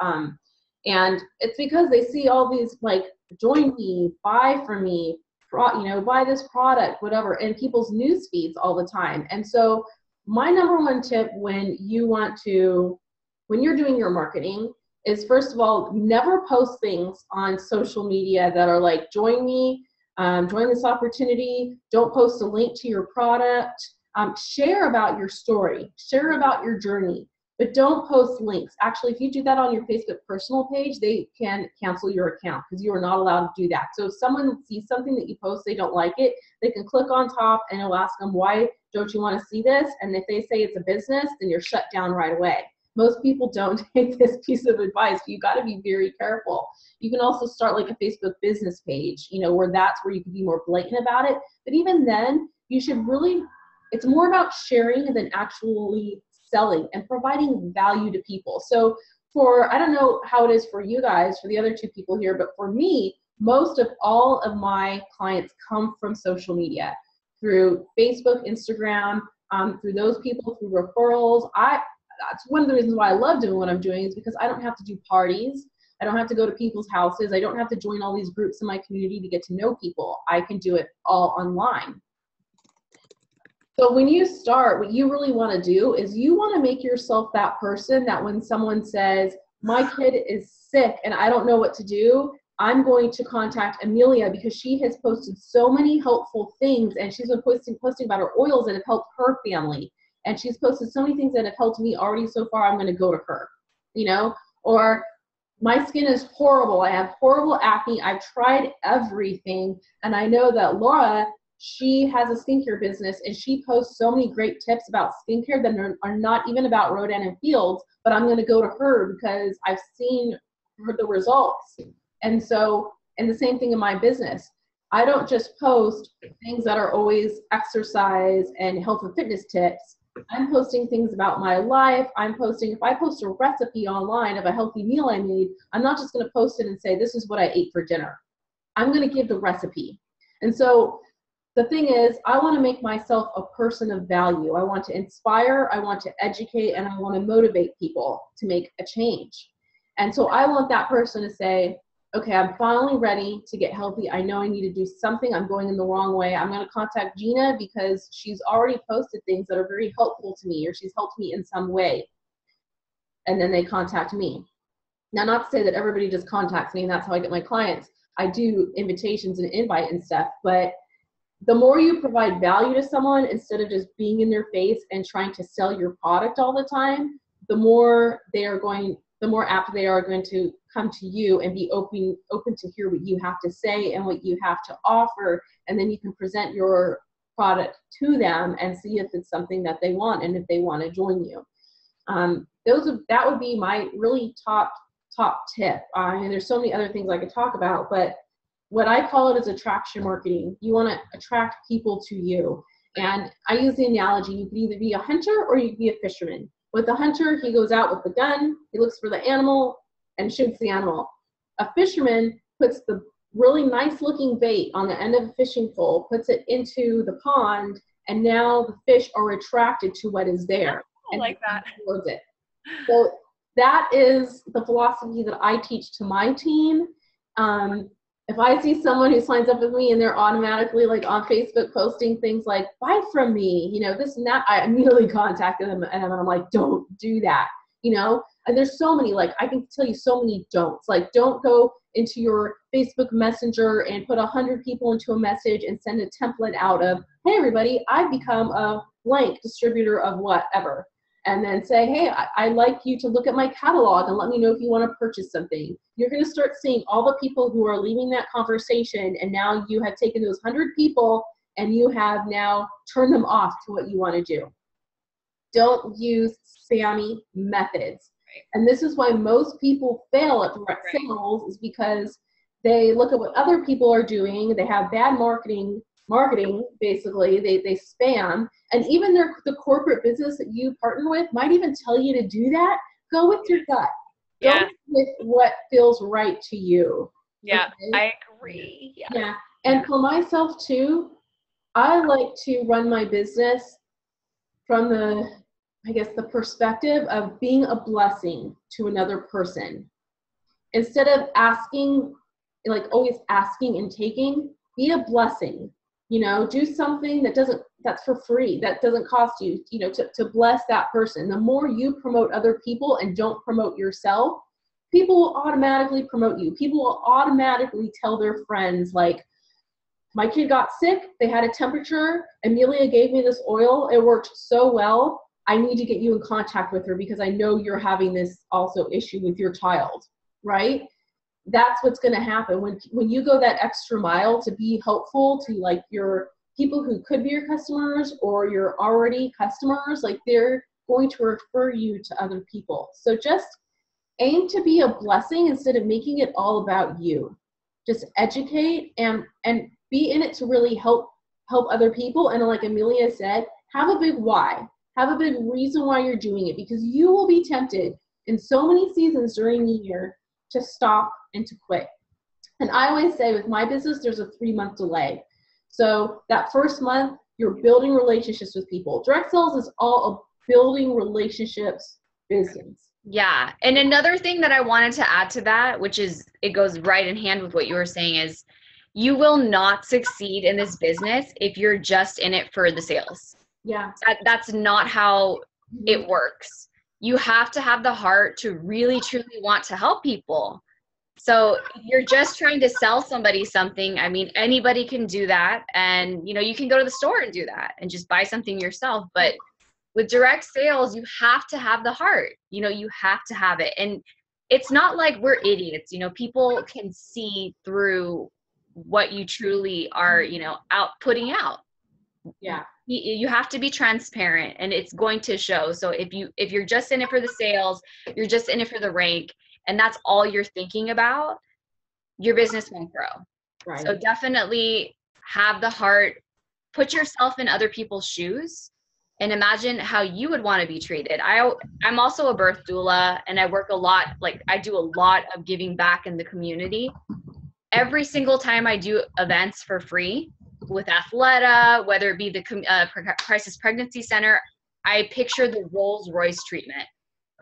And it's because they see all these like, join me, buy from me, buy this product, whatever, in people's news feeds all the time. And so my number one tip when you're doing your marketing is, first of all, never post things on social media that are like, join me, join this opportunity. Don't post a link to your product. Share about your story, share about your journey, but don't post links. Actually, if you do that on your Facebook personal page, they can cancel your account because you are not allowed to do that. So if someone sees something that you post, they don't like it, they can click on top and it'll ask them, why don't you want to see this? And if they say it's a business, then you're shut down right away. Most people don't take this piece of advice. You got to be very careful. You can also start like a Facebook business page, where that's where you can be more blatant about it. But even then, you should really, it's more about sharing than actually selling and providing value to people. So I don't know how it is for you guys, for the other two people here, but for me, most of all of my clients come from social media, through Facebook, Instagram, through those people, through referrals. That's one of the reasons why I love doing what I'm doing, is because I don't have to do parties. I don't have to go to people's houses. I don't have to join all these groups in my community to get to know people. I can do it all online. So when you start, what you really want to do is you want to make yourself that person that when someone says, my kid is sick and I don't know what to do, I'm going to contact Amelia because she has posted so many helpful things, and she's been posting about her oils that have helped her family. And she's posted so many things that have helped me already so far, I'm going to go to her, or my skin is horrible. I have horrible acne. I've tried everything. And I know that Laura, she has a skincare business and she posts so many great tips about skincare that are not even about Rodan and Fields, but I'm going to go to her because I've seen the results. And the same thing in my business. I don't just post things that are always exercise and health and fitness tips. I'm posting things about my life. If I post a recipe online of a healthy meal I made, I'm not just going to post it and say, this is what I ate for dinner. I'm going to give the recipe. And so the thing is, I want to make myself a person of value. I want to inspire, I want to educate, and I want to motivate people to make a change. And so I want that person to say, okay, I'm finally ready to get healthy. I know I need to do something. I'm going in the wrong way. I'm going to contact Gina because she's already posted things that are very helpful to me, or she's helped me in some way. and then they contact me. Now, not to say that everybody just contacts me and that's how I get my clients. I do invitations and invite and stuff, but the more you provide value to someone instead of just being in their face and trying to sell your product all the time, the more apt they are going to come to you and be open to hear what you have to say and what you have to offer. And then you can present your product to them and see if it's something that they want and if they want to join you. That would be my really top tip. I mean, there's so many other things I could talk about, but what I call it is attraction marketing. You want to attract people to you. And I use the analogy, you could either be a hunter or you could be a fisherman. With the hunter, he goes out with the gun, he looks for the animal and shoots the animal. A fisherman puts the really nice looking bait on the end of a fishing pole, puts it into the pond, and now the fish are attracted to what is there. I like that. Towards it. So that is the philosophy that I teach to my team. If I see someone who signs up with me and they're automatically like on Facebook posting things like, buy from me, you know, this and that, I immediately contacted them and I'm like, don't do that, you know? And there's so many, like, I can tell you so many don'ts. Like, don't go into your Facebook Messenger and put 100 people into a message and send a template out of, hey, everybody, I've become a blank distributor of whatever. And then say, hey, I'd like you to look at my catalog and let me know if you want to purchase something. You're going to start seeing all the people who are leaving that conversation, and now you have taken those 100 people and you have now turned them off to what you want to do. Don't use spammy methods. Right. And this is why most people fail at direct sales, is because they look at what other people are doing. They have bad marketing basically, they spam, and even the corporate business that you partner with might even tell you to do that. Go with your gut. Yeah. Go with what feels right to you. Yeah, Okay? I agree. Yeah. And for myself too, I like to run my business from the perspective of being a blessing to another person. Instead of asking, like always asking and taking, be a blessing. You know, do something that's for free, that doesn't cost you, you know, to bless that person. The more you promote other people and don't promote yourself, people will automatically promote you. People will automatically tell their friends, like, my kid got sick, they had a temperature, Amelia gave me this oil, it worked so well, I need to get you in contact with her because I know you're having this also issue with your child, right? That's what's going to happen when you go that extra mile to be helpful to like your people who could be your customers or your already customers. Like, they're going to refer you to other people. So just aim to be a blessing instead of making it all about you. Just educate and be in it to really help other people. And like Amelia said, have a big why. Have a big reason why you're doing it, because you will be tempted in so many seasons during the year to stop and to quit. And I always say with my business, there's a 3-month delay. So that first month, you're building relationships with people. Direct sales is all a building relationships business. Yeah. And another thing that I wanted to add to that, which is, it goes right in hand with what you were saying, is you will not succeed in this business if you're just in it for the sales. Yeah. That's not how it works. You have to have the heart to really, truly want to help people. So if you're just trying to sell somebody something, I mean, anybody can do that. And, you know, you can go to the store and do that and just buy something yourself. But with direct sales, you have to have the heart, you know, you have to have it. And it's not like we're idiots, you know, people can see through what you truly are, you know, putting out. Yeah. You have to be transparent and it's going to show. So if you're just in it for the sales, you're just in it for the rank, and that's all you're thinking about, your business won't grow. Right. So definitely have the heart, put yourself in other people's shoes and imagine how you would want to be treated. I'm also a birth doula and I work a lot, like I do a lot of giving back in the community. Every single time I do events for free with Athleta, whether it be the Crisis Pregnancy Center, I picture the Rolls Royce treatment.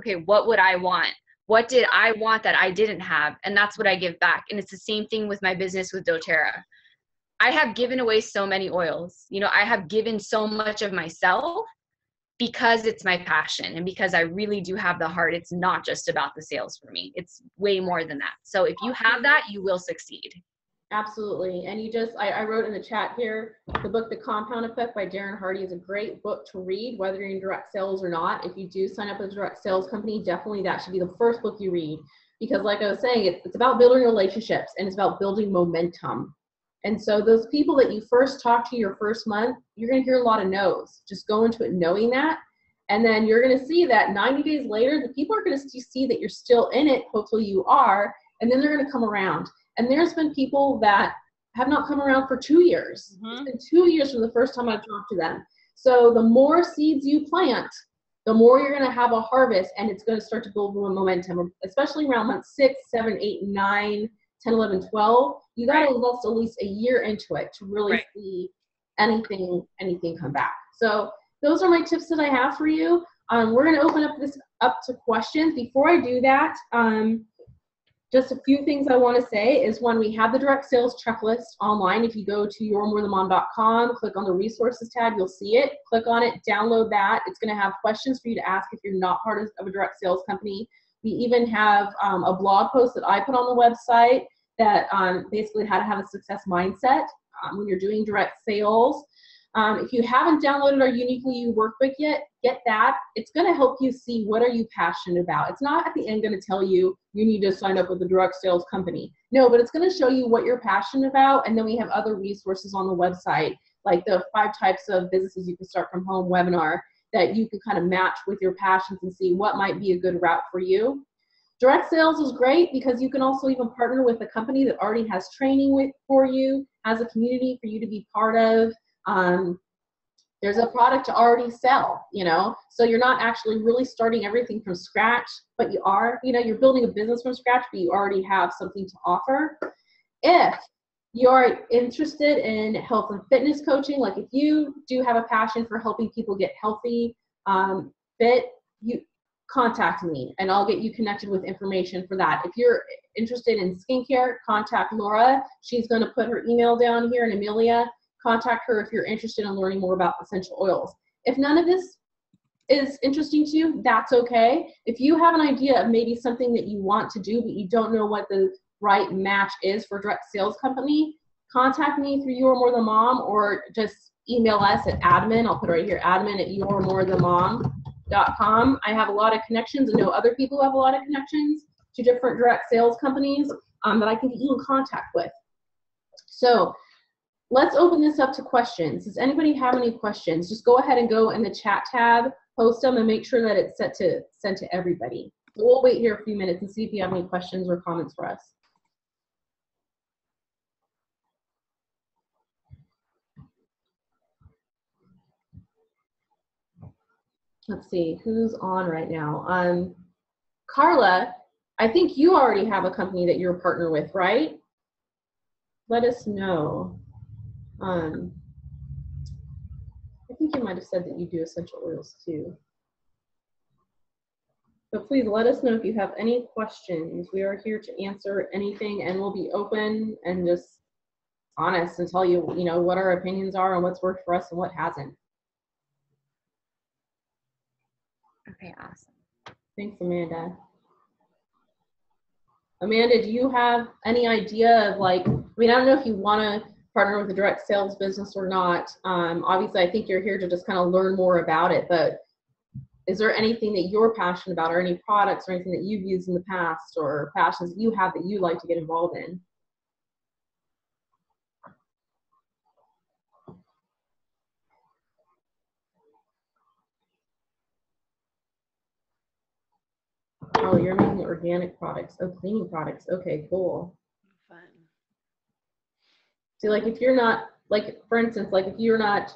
Okay, what would I want? What did I want that I didn't have? And that's what I give back. And it's the same thing with my business with doTERRA. I have given away so many oils. You know, I have given so much of myself because it's my passion and because I really do have the heart. It's not just about the sales for me. It's way more than that. So if you have that, you will succeed. Absolutely. And you just, I wrote in the chat here, the book, The Compound Effect by Darren Hardy is a great book to read, whether you're in direct sales or not. If you do sign up with a direct sales company, definitely that should be the first book you read. Because like I was saying, it's about building relationships and it's about building momentum. And so those people that you first talk to your first month, you're going to hear a lot of no's. Just go into it knowing that. And then you're going to see that 90 days later, the people are going to see that you're still in it. Hopefully you are. And then they're going to come around. And there's been people that have not come around for 2 years. It's been 2 years from the first time I've talked to them. So the more seeds you plant, the more you're going to have a harvest, and it's going to start to build momentum, especially around month 6, 7, 8, 9, 10, 11, 12. You got to invest at least a year into it to really see anything come back. So those are my tips that I have for you. We're going to open up to questions. Before I do that, just a few things I want to say is, one, we have the direct sales checklist online. If you go to yourmorethemom.com, click on the resources tab, you'll see it. Click on it, download that. It's going to have questions for you to ask if you're not part of a direct sales company. We even have a blog post that I put on the website that basically how to have a success mindset when you're doing direct sales. If you haven't downloaded our Uniquely You workbook yet, get that. It's going to help you see what are you passionate about. It's not at the end going to tell you you need to sign up with a direct sales company. No, but it's going to show you what you're passionate about. And then we have other resources on the website, like the 5 types of businesses you can start from home webinar that you can kind of match with your passions and see what might be a good route for you. Direct sales is great because you can also even partner with a company that already has training for you, has a community for you to be part of. There's a product to already sell, so you're not actually really starting everything from scratch, but you are, you're building a business from scratch, but you already have something to offer. If you're interested in health and fitness coaching, like if you do have a passion for helping people get healthy, fit, you contact me and I'll get you connected with information for that. If you're interested in skincare, contact Laura. She's going to put her email down here, and Amelia. Contact her if you're interested in learning more about essential oils. If none of this is interesting to you, that's okay. If you have an idea of maybe something that you want to do, but you don't know what the right match is for a direct sales company, contact me through You're More Than Mom, or just email us at admin. I'll put it right here, admin@yourmorethemom.com. I have a lot of connections, and know other people have a lot of connections to different direct sales companies that I can get you in contact with. So let's open this up to questions. Does anybody have any questions? Just go ahead and go in the chat tab, post them, and make sure that it's sent to everybody. So we'll wait here a few minutes and see if you have any questions or comments for us. Let's see, who's on right now? Carla, I think you already have a company that you're a partner with, right? Let us know. I think you might have said that you do essential oils too. But please let us know if you have any questions. We are here to answer anything, and we'll be open and just honest and tell you, what our opinions are and what's worked for us and what hasn't. Okay, awesome. Thanks, Amanda. Amanda, do you have any idea of I don't know if you want to partner with a direct sales business or not. Obviously, I think you're here to just kind of learn more about it, but is there anything that you're passionate about, or any products or anything that you've used in the past, or passions that you have that you like to get involved in? Oh, you're making organic products. Oh, cleaning products. Okay, cool. Fun. See, if you're not, for instance, if you're not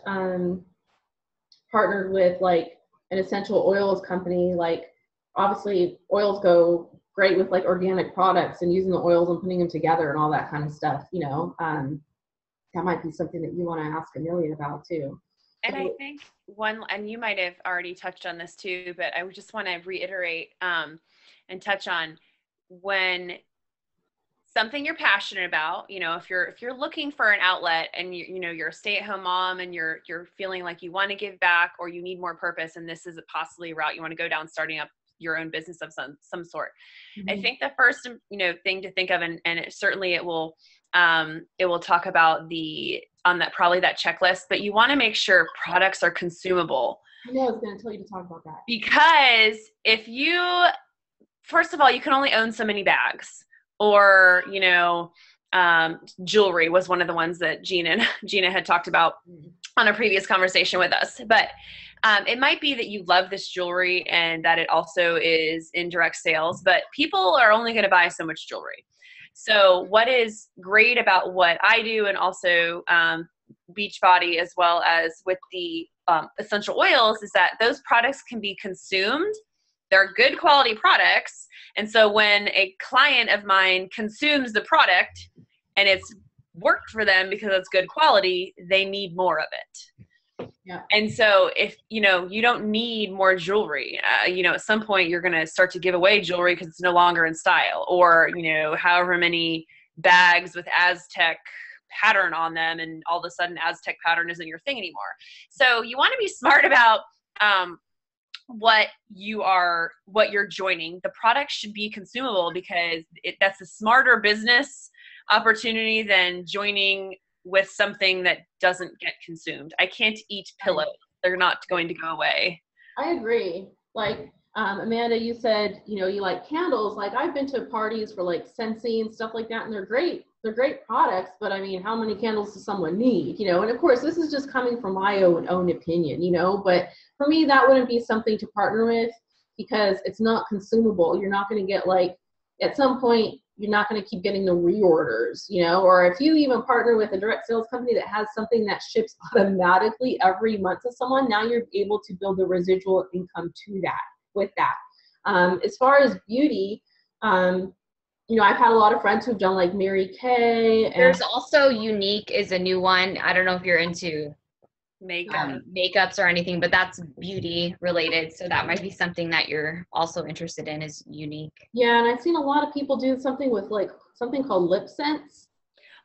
partnered with an essential oils company, obviously oils go great with organic products and using the oils and putting them together and all that kind of stuff, that might be something that you want to ask Amelia about too. And I think and you might have already touched on this too, but I just want to reiterate and touch on, when something you're passionate about. You know, if you're looking for an outlet and you're a stay-at-home mom and you're feeling like you want to give back or you need more purpose, and this is possibly a route you want to go down, starting up your own business of some sort. I think the first, thing to think of, and certainly it will talk about probably that checklist, but you want to make sure products are consumable. I know I was going to tell you to talk about that. Because first of all, you can only own so many bags, or, jewelry was one of the ones that Gina had talked about on a previous conversation with us. But it might be that you love this jewelry and that it also is in direct sales, but people are only going to buy so much jewelry. So what is great about what I do, and also Beachbody, as well as with the essential oils, is that those products can be consumed. They're good quality products. And so when a client of mine consumes the product and it's worked for them because it's good quality, they need more of it. Yeah. And so if, you don't need more jewelry, at some point you're going to start to give away jewelry because it's no longer in style, or, however many bags with Aztec pattern on them, and all of a sudden Aztec pattern isn't your thing anymore. So you want to be smart about what you're joining. The product should be consumable, because that's a smarter business opportunity than joining with something that doesn't get consumed. I can't eat pillows. They're not going to go away. I agree. Like, Amanda, you said, you like candles. Like, I've been to parties for like Scentsy and stuff like that, and they're great. They're great products, but I mean, how many candles does someone need? And of course, this is just coming from my own opinion, but for me, that wouldn't be something to partner with, because it's not consumable. You're not going to get, like, at some point, you're not going to keep getting the reorders, or if you even partner with a direct sales company that has something that ships automatically every month to someone, now you're able to build the residual income to that, with that. As far as beauty, I've had a lot of friends who've done like Mary Kay. There's also Younique is a new one. I don't know if you're into makeups or anything, but that's beauty related. So that might be something that you're also interested in, is Younique. Yeah, and I've seen a lot of people do something with like something called Lip Sense.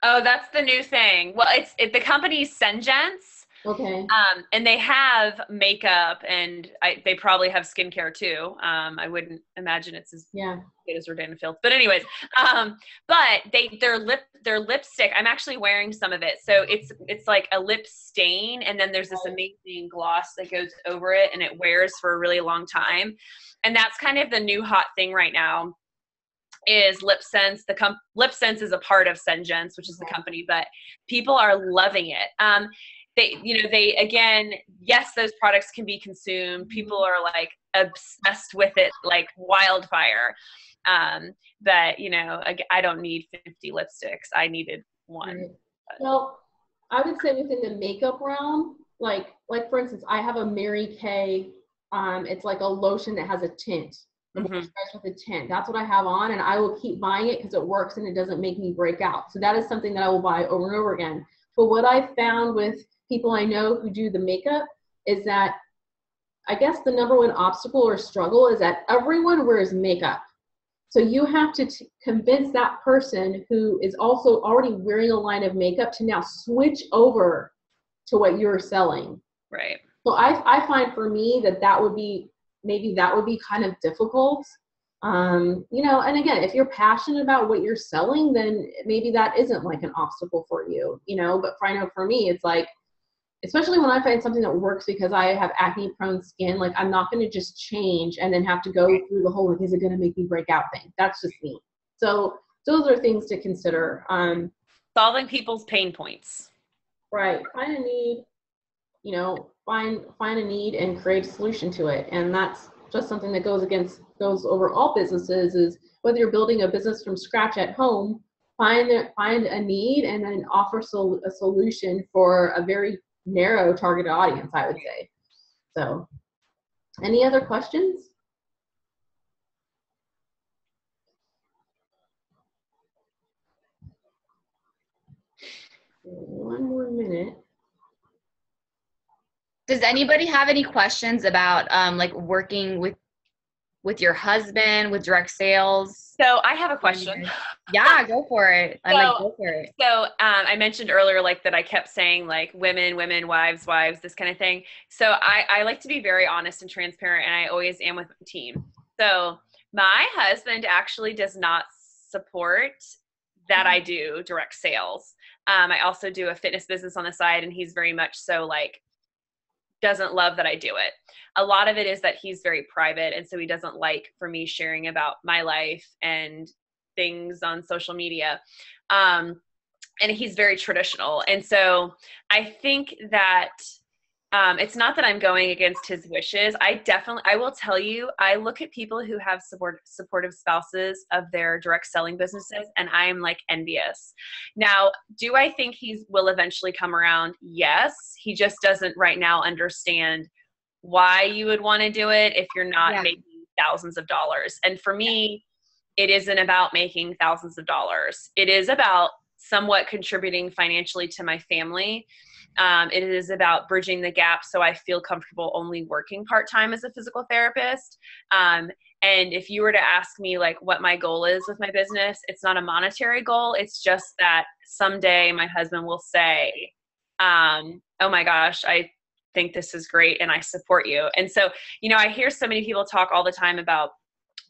Oh, that's the new thing. Well, the company's Senjance. Okay. And they have makeup, and they probably have skincare too. I wouldn't imagine it's as good as Rodana Fields, but anyways, but their lipstick, I'm actually wearing some of it. So it's like a lip stain, and then there's this amazing gloss that goes over it, and it wears for a really long time. And that's kind of the new hot thing right now, is Lip Sense. Lip Sense is a part of Senjance, which is the company, but people are loving it. They again, yes, those products can be consumed. People are like obsessed with it like wildfire. But I don't need 50 lipsticks. I needed one. Well, I would say within the makeup realm, like for instance, I have a Mary Kay. It's like a lotion that has a tint. With a tint. That's what I have on, and I will keep buying it because it works and it doesn't make me break out. So that is something that I will buy over and over again. But what I found with people I know who do the makeup is that I guess the number one obstacle or struggle is that everyone wears makeup. So you have to convince that person who is also already wearing a line of makeup to now switch over to what you're selling. Right. So I find for me that would be kind of difficult. And again, if you're passionate about what you're selling, then maybe that isn't like an obstacle for you, but I know for me, it's like, especially when I find something that works because I have acne prone skin, like I'm not going to just change and then have to go through the whole, like, is it going to make me break out thing? That's just me. So those are things to consider. Solving people's pain points. Right. Find a need, find a need and create a solution to it. And that's just something that goes over all businesses, is whether you're building a business from scratch at home, find a need and then offer a solution for a very narrow targeted audience, I would say. So, any other questions? One more minute. Does anybody have any questions about like working with with your husband, with direct sales? So I have a question. Yeah, go for it. Go for it. So I mentioned earlier, like that I kept saying like women, wives, this kind of thing. So I like to be very honest and transparent, and I always am with my team. So my husband actually does not support that I do direct sales. I also do a fitness business on the side, and he's very much so like doesn't love that I do it. A lot of it is that he's very private, and so he doesn't like for me sharing about my life and things on social media. And he's very traditional. And so I think that it's not that I'm going against his wishes. I will tell you, I look at people who have supportive spouses of their direct selling businesses, and I'm like envious. Now, do I think he will eventually come around? Yes. He just doesn't right now understand why you would want to do it if you're not making thousands of dollars. And for me, it isn't about making thousands of dollars. It is about somewhat contributing financially to my family. It is about bridging the gap so I feel comfortable only working part-time as a physical therapist. And if you were to ask me like what my goal is with my business, it's not a monetary goal. It's just that someday my husband will say, oh my gosh, I think this is great and I support you. And so, I hear so many people talk all the time about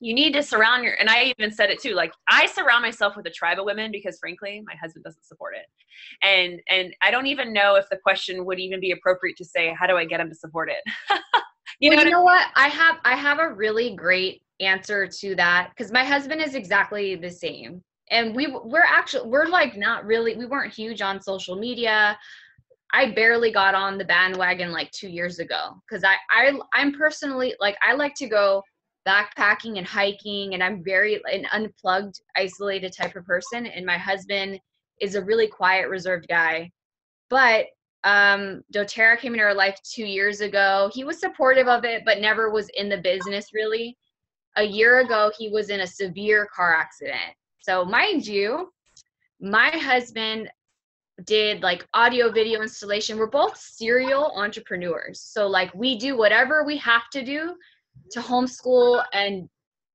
you need to surround and I even said it too, like I surround myself with a tribe of women because frankly, my husband doesn't support it. And I don't even know if the question would even be appropriate to say, how do I get him to support it? You know what? I have a really great answer to that because my husband is exactly the same. And we weren't huge on social media. I barely got on the bandwagon like 2 years ago because I'm personally like, I like to go backpacking and hiking, and I'm very an unplugged, isolated type of person. And my husband is a really quiet, reserved guy. But doTERRA came into our life 2 years ago. He was supportive of it, but never was in the business really. A year ago, he was in a severe car accident. So mind you, my husband did like audio video installation. We're both serial entrepreneurs. So like we do whatever we have to do to homeschool and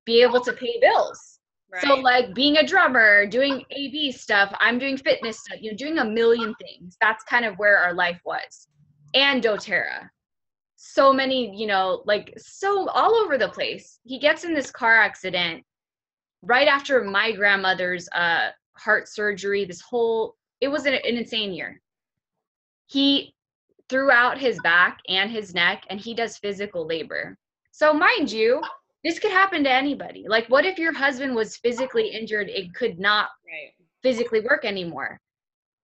be able to pay bills. Right. So like being a drummer, doing AV stuff, I'm doing fitness stuff, doing a million things. That's kind of where our life was. And doTERRA. So many, so all over the place. He gets in this car accident right after my grandmother's heart surgery. It was an insane year. He threw out his back and his neck, and he does physical labor. So mind you, this could happen to anybody. Like, what if your husband was physically injured? It could not physically work anymore.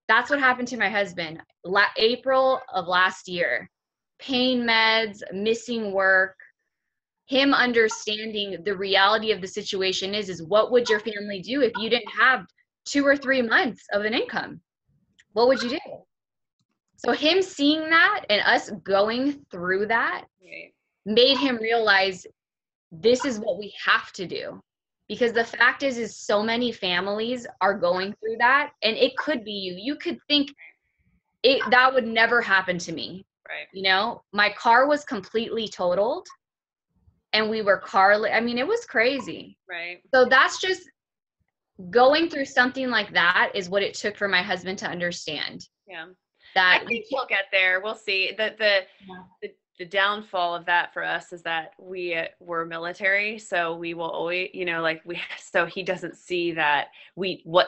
That's what happened to my husband. April of last year. Pain meds, missing work, him understanding the reality of the situation is what would your family do if you didn't have 2 or 3 months of an income? What would you do? So him seeing that and us going through that made him realize this is what we have to do. Because the fact is so many families are going through that, and it could be you. You could think that would never happen to me. Right. My car was completely totaled, and we were it was crazy. Right. So that's just going through something like that is what it took for my husband to understand. Yeah. That I think we'll get there. We'll see. The downfall of that for us is that we're military, so we will always, so he doesn't see that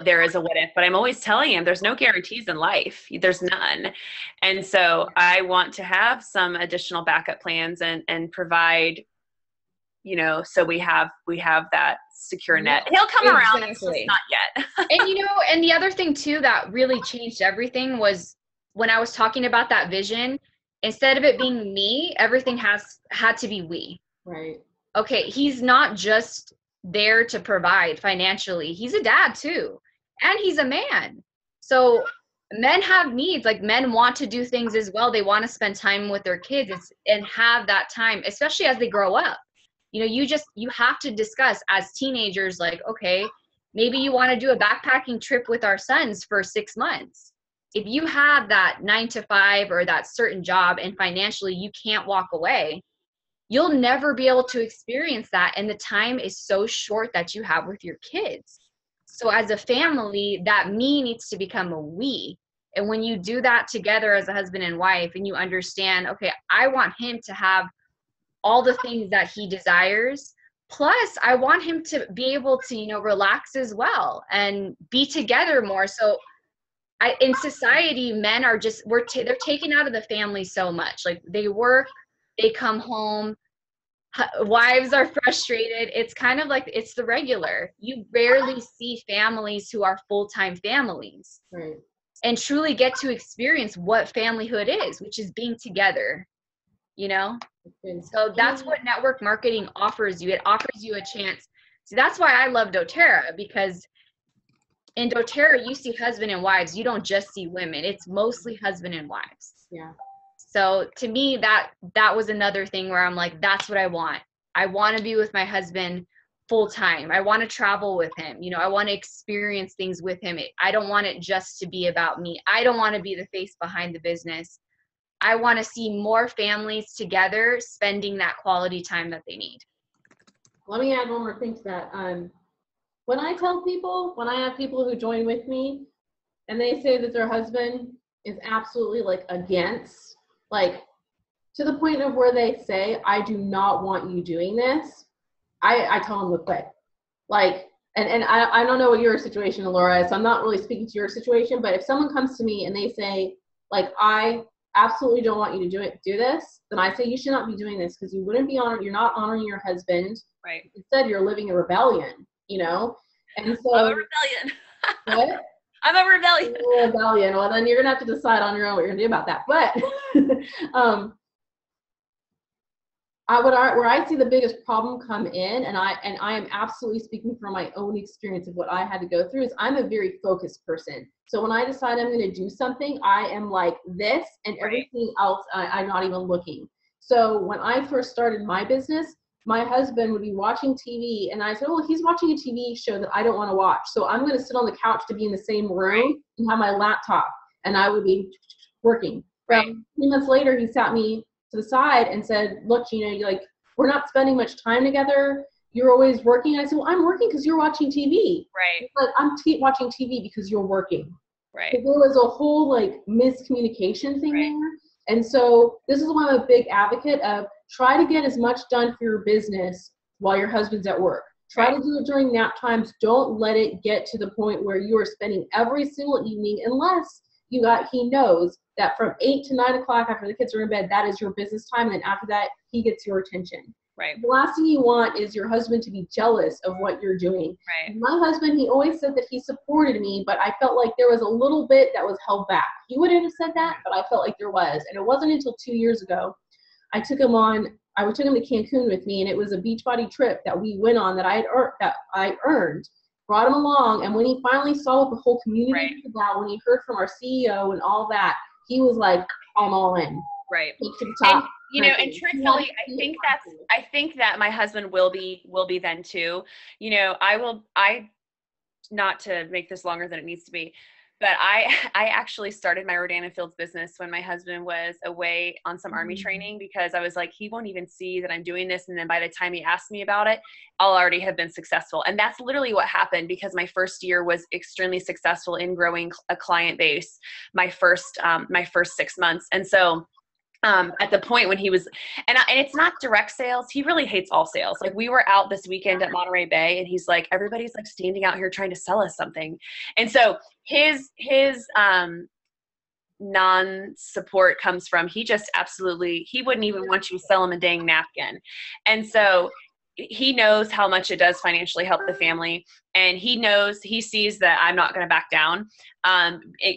there is a what if. But I'm always telling him there's no guarantees in life. There's none. And so I want to have some additional backup plans and provide, so we have that secure net. He'll come around, it's just not yet. And the other thing too that really changed everything was when I was talking about that vision. Instead of it being me, everything had to be we. Right. Okay, he's not just there to provide financially. He's a dad too. And he's a man. So men have needs. Like men want to do things as well. They want to spend time with their kids and have that time, especially as they grow up. You have to discuss as teenagers, like, okay, maybe you want to do a backpacking trip with our sons for 6 months. If you have that 9 to 5 or that certain job and financially you can't walk away, you'll never be able to experience that. And the time is so short that you have with your kids. So as a family, that me needs to become a we. And when you do that together as a husband and wife, and you understand, okay, I want him to have all the things that he desires. Plus, I want him to be able to, you know, relax as well and be together more. So in society, men are just, they're taken out of the family so much. Like they work, they come home, wives are frustrated. It's kind of like, it's the regular. You rarely see families who are full-time families. Right. And truly get to experience what familyhood is, which is being together, you know? So that's what network marketing offers you. It offers you a chance. So that's why I love doTERRA, because in doTERRA, you see husband and wives. You don't just see women. It's mostly husband and wives. Yeah. So to me, that was another thing where I'm like, that's what I want. I want to be with my husband full time. I want to travel with him. You know, I want to experience things with him. I don't want it just to be about me. I don't want to be the face behind the business. I want to see more families together spending that quality time that they need. Let me add one more thing to that. When I have people who join with me and they say that their husband is absolutely like against, like to the point of where they say, I do not want you doing this, I tell them to quit. Like, and I don't know what your situation, Laura, is, so I'm not really speaking to your situation, but if someone comes to me and they say, like, I absolutely don't want you to do this, then I say you should not be doing this, because you're not honoring your husband. Right. Instead, you're living in rebellion, you know? And so I'm a rebellion. what? I'm a rebellion. Rebellion. Well, then you're gonna have to decide on your own what you're gonna do about that. But where I see the biggest problem come in, and I am absolutely speaking from my own experience of what I had to go through, is I'm a very focused person. So when I decide I'm going to do something, I am like this, and everything else, I'm not even looking. So when I first started my business, my husband would be watching TV, and I said, oh, he's watching a TV show that I don't want to watch. So I'm going to sit on the couch to be in the same room and have my laptop, and I would be working. Right. 3 months later, he sat me to the side and said, look, Gina, like, we're not spending much time together. You're always working. And I said, well, I'm working because you're watching TV. Right. Like, I'm watching TV because you're working. Right. So there was a whole like miscommunication thing there. And so this is why I'm a big advocate of try to get as much done for your business while your husband's at work. Try to do it during nap times. Don't let it get to the point where you are spending every single evening, unless he knows that from 8 to 9 o'clock after the kids are in bed, that is your business time. And then after that, he gets your attention. Right. The last thing you want is your husband to be jealous of what you're doing. Right. My husband, he always said that he supported me, but I felt like there was a little bit that was held back. He wouldn't have said that, but I felt like there was. And it wasn't until 2 years ago, I took him to Cancun with me, and it was a Beachbody trip that we went on that I earned. Brought him along, and when he finally saw what the whole community was about, when he heard from our CEO and all that, he was like, I'm all in. Right. To the top. And, and truthfully, I think that my husband will be then too. I not to make this longer than it needs to be, but I actually started my Rodan & Fields business when my husband was away on some Army training, because I was like, he won't even see that I'm doing this. And then by the time he asked me about it, I'll already have been successful. And that's literally what happened, because my first year was extremely successful in growing a client base, my first 6 months. And so at the point when he was, and it's not direct sales. He really hates all sales. Like, we were out this weekend at Monterey Bay, and he's like, everybody's like standing out here trying to sell us something. And so his non-support comes from, he wouldn't even want you to sell him a dang napkin. And so he knows how much it does financially help the family. And he sees that I'm not going to back down,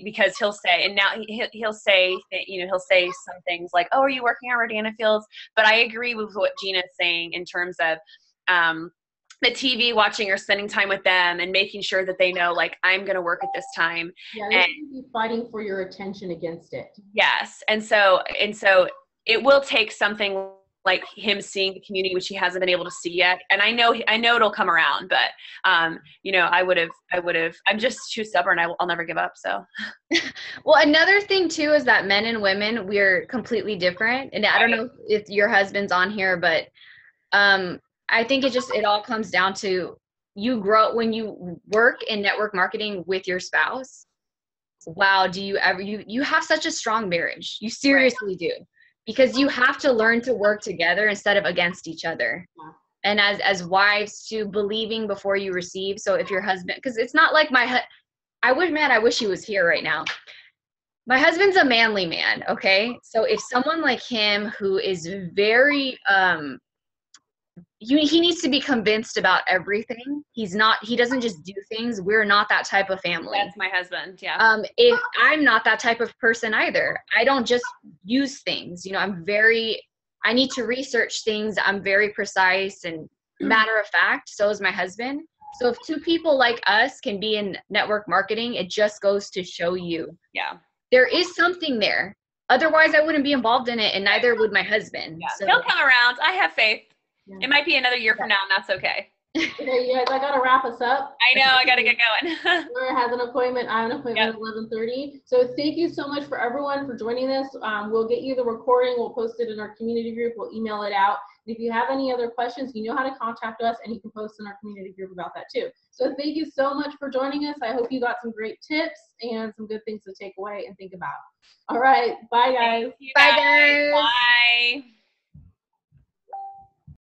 because he'll say, and now he'll say, he'll say some things like, oh, are you working on Rodan & Fields? But I agree with what Gina's saying in terms of, the TV watching or spending time with them and making sure that they know, like, I'm going to work at this time. Yeah, they should be fighting for your attention against it. Yes. And so it will take something like him seeing the community, which he hasn't been able to see yet. And I know it'll come around, but you know, I'm just too stubborn. I'll never give up. So. Well, another thing too is that men and women, we're completely different. And I don't know if your husband's on here, but I think it all comes down to you grow when you work in network marketing with your spouse. Wow, do you ever you have such a strong marriage. You seriously do. Because you have to learn to work together instead of against each other. Yeah. And as wives, to believing before you receive. So if your husband, because it's not like I wish he was here right now. My husband's a manly man, okay? So if someone like him who is very he needs to be convinced about everything. He doesn't just do things. We're not that type of family. That's my husband. Yeah. If I'm not that type of person either, I don't just use things, you know, I need to research things. I'm very precise and matter of fact. So is my husband. So if two people like us can be in network marketing, it just goes to show you. Yeah. There is something there. Otherwise I wouldn't be involved in it, and neither would my husband. Yeah. So, He'll come around. I have faith. Yeah. It might be another year from now, and that's okay. Okay, you guys, I gotta wrap us up. I know, I gotta get going. Laura has an appointment. I have an appointment at 11:30. So thank you so much for everyone for joining this. We'll get you the recording. We'll post it in our community group. We'll email it out. And if you have any other questions, you know how to contact us, and you can post in our community group about that too. So thank you so much for joining us. I hope you got some great tips and some good things to take away and think about. All right. Bye, guys. Bye, guys. Bye.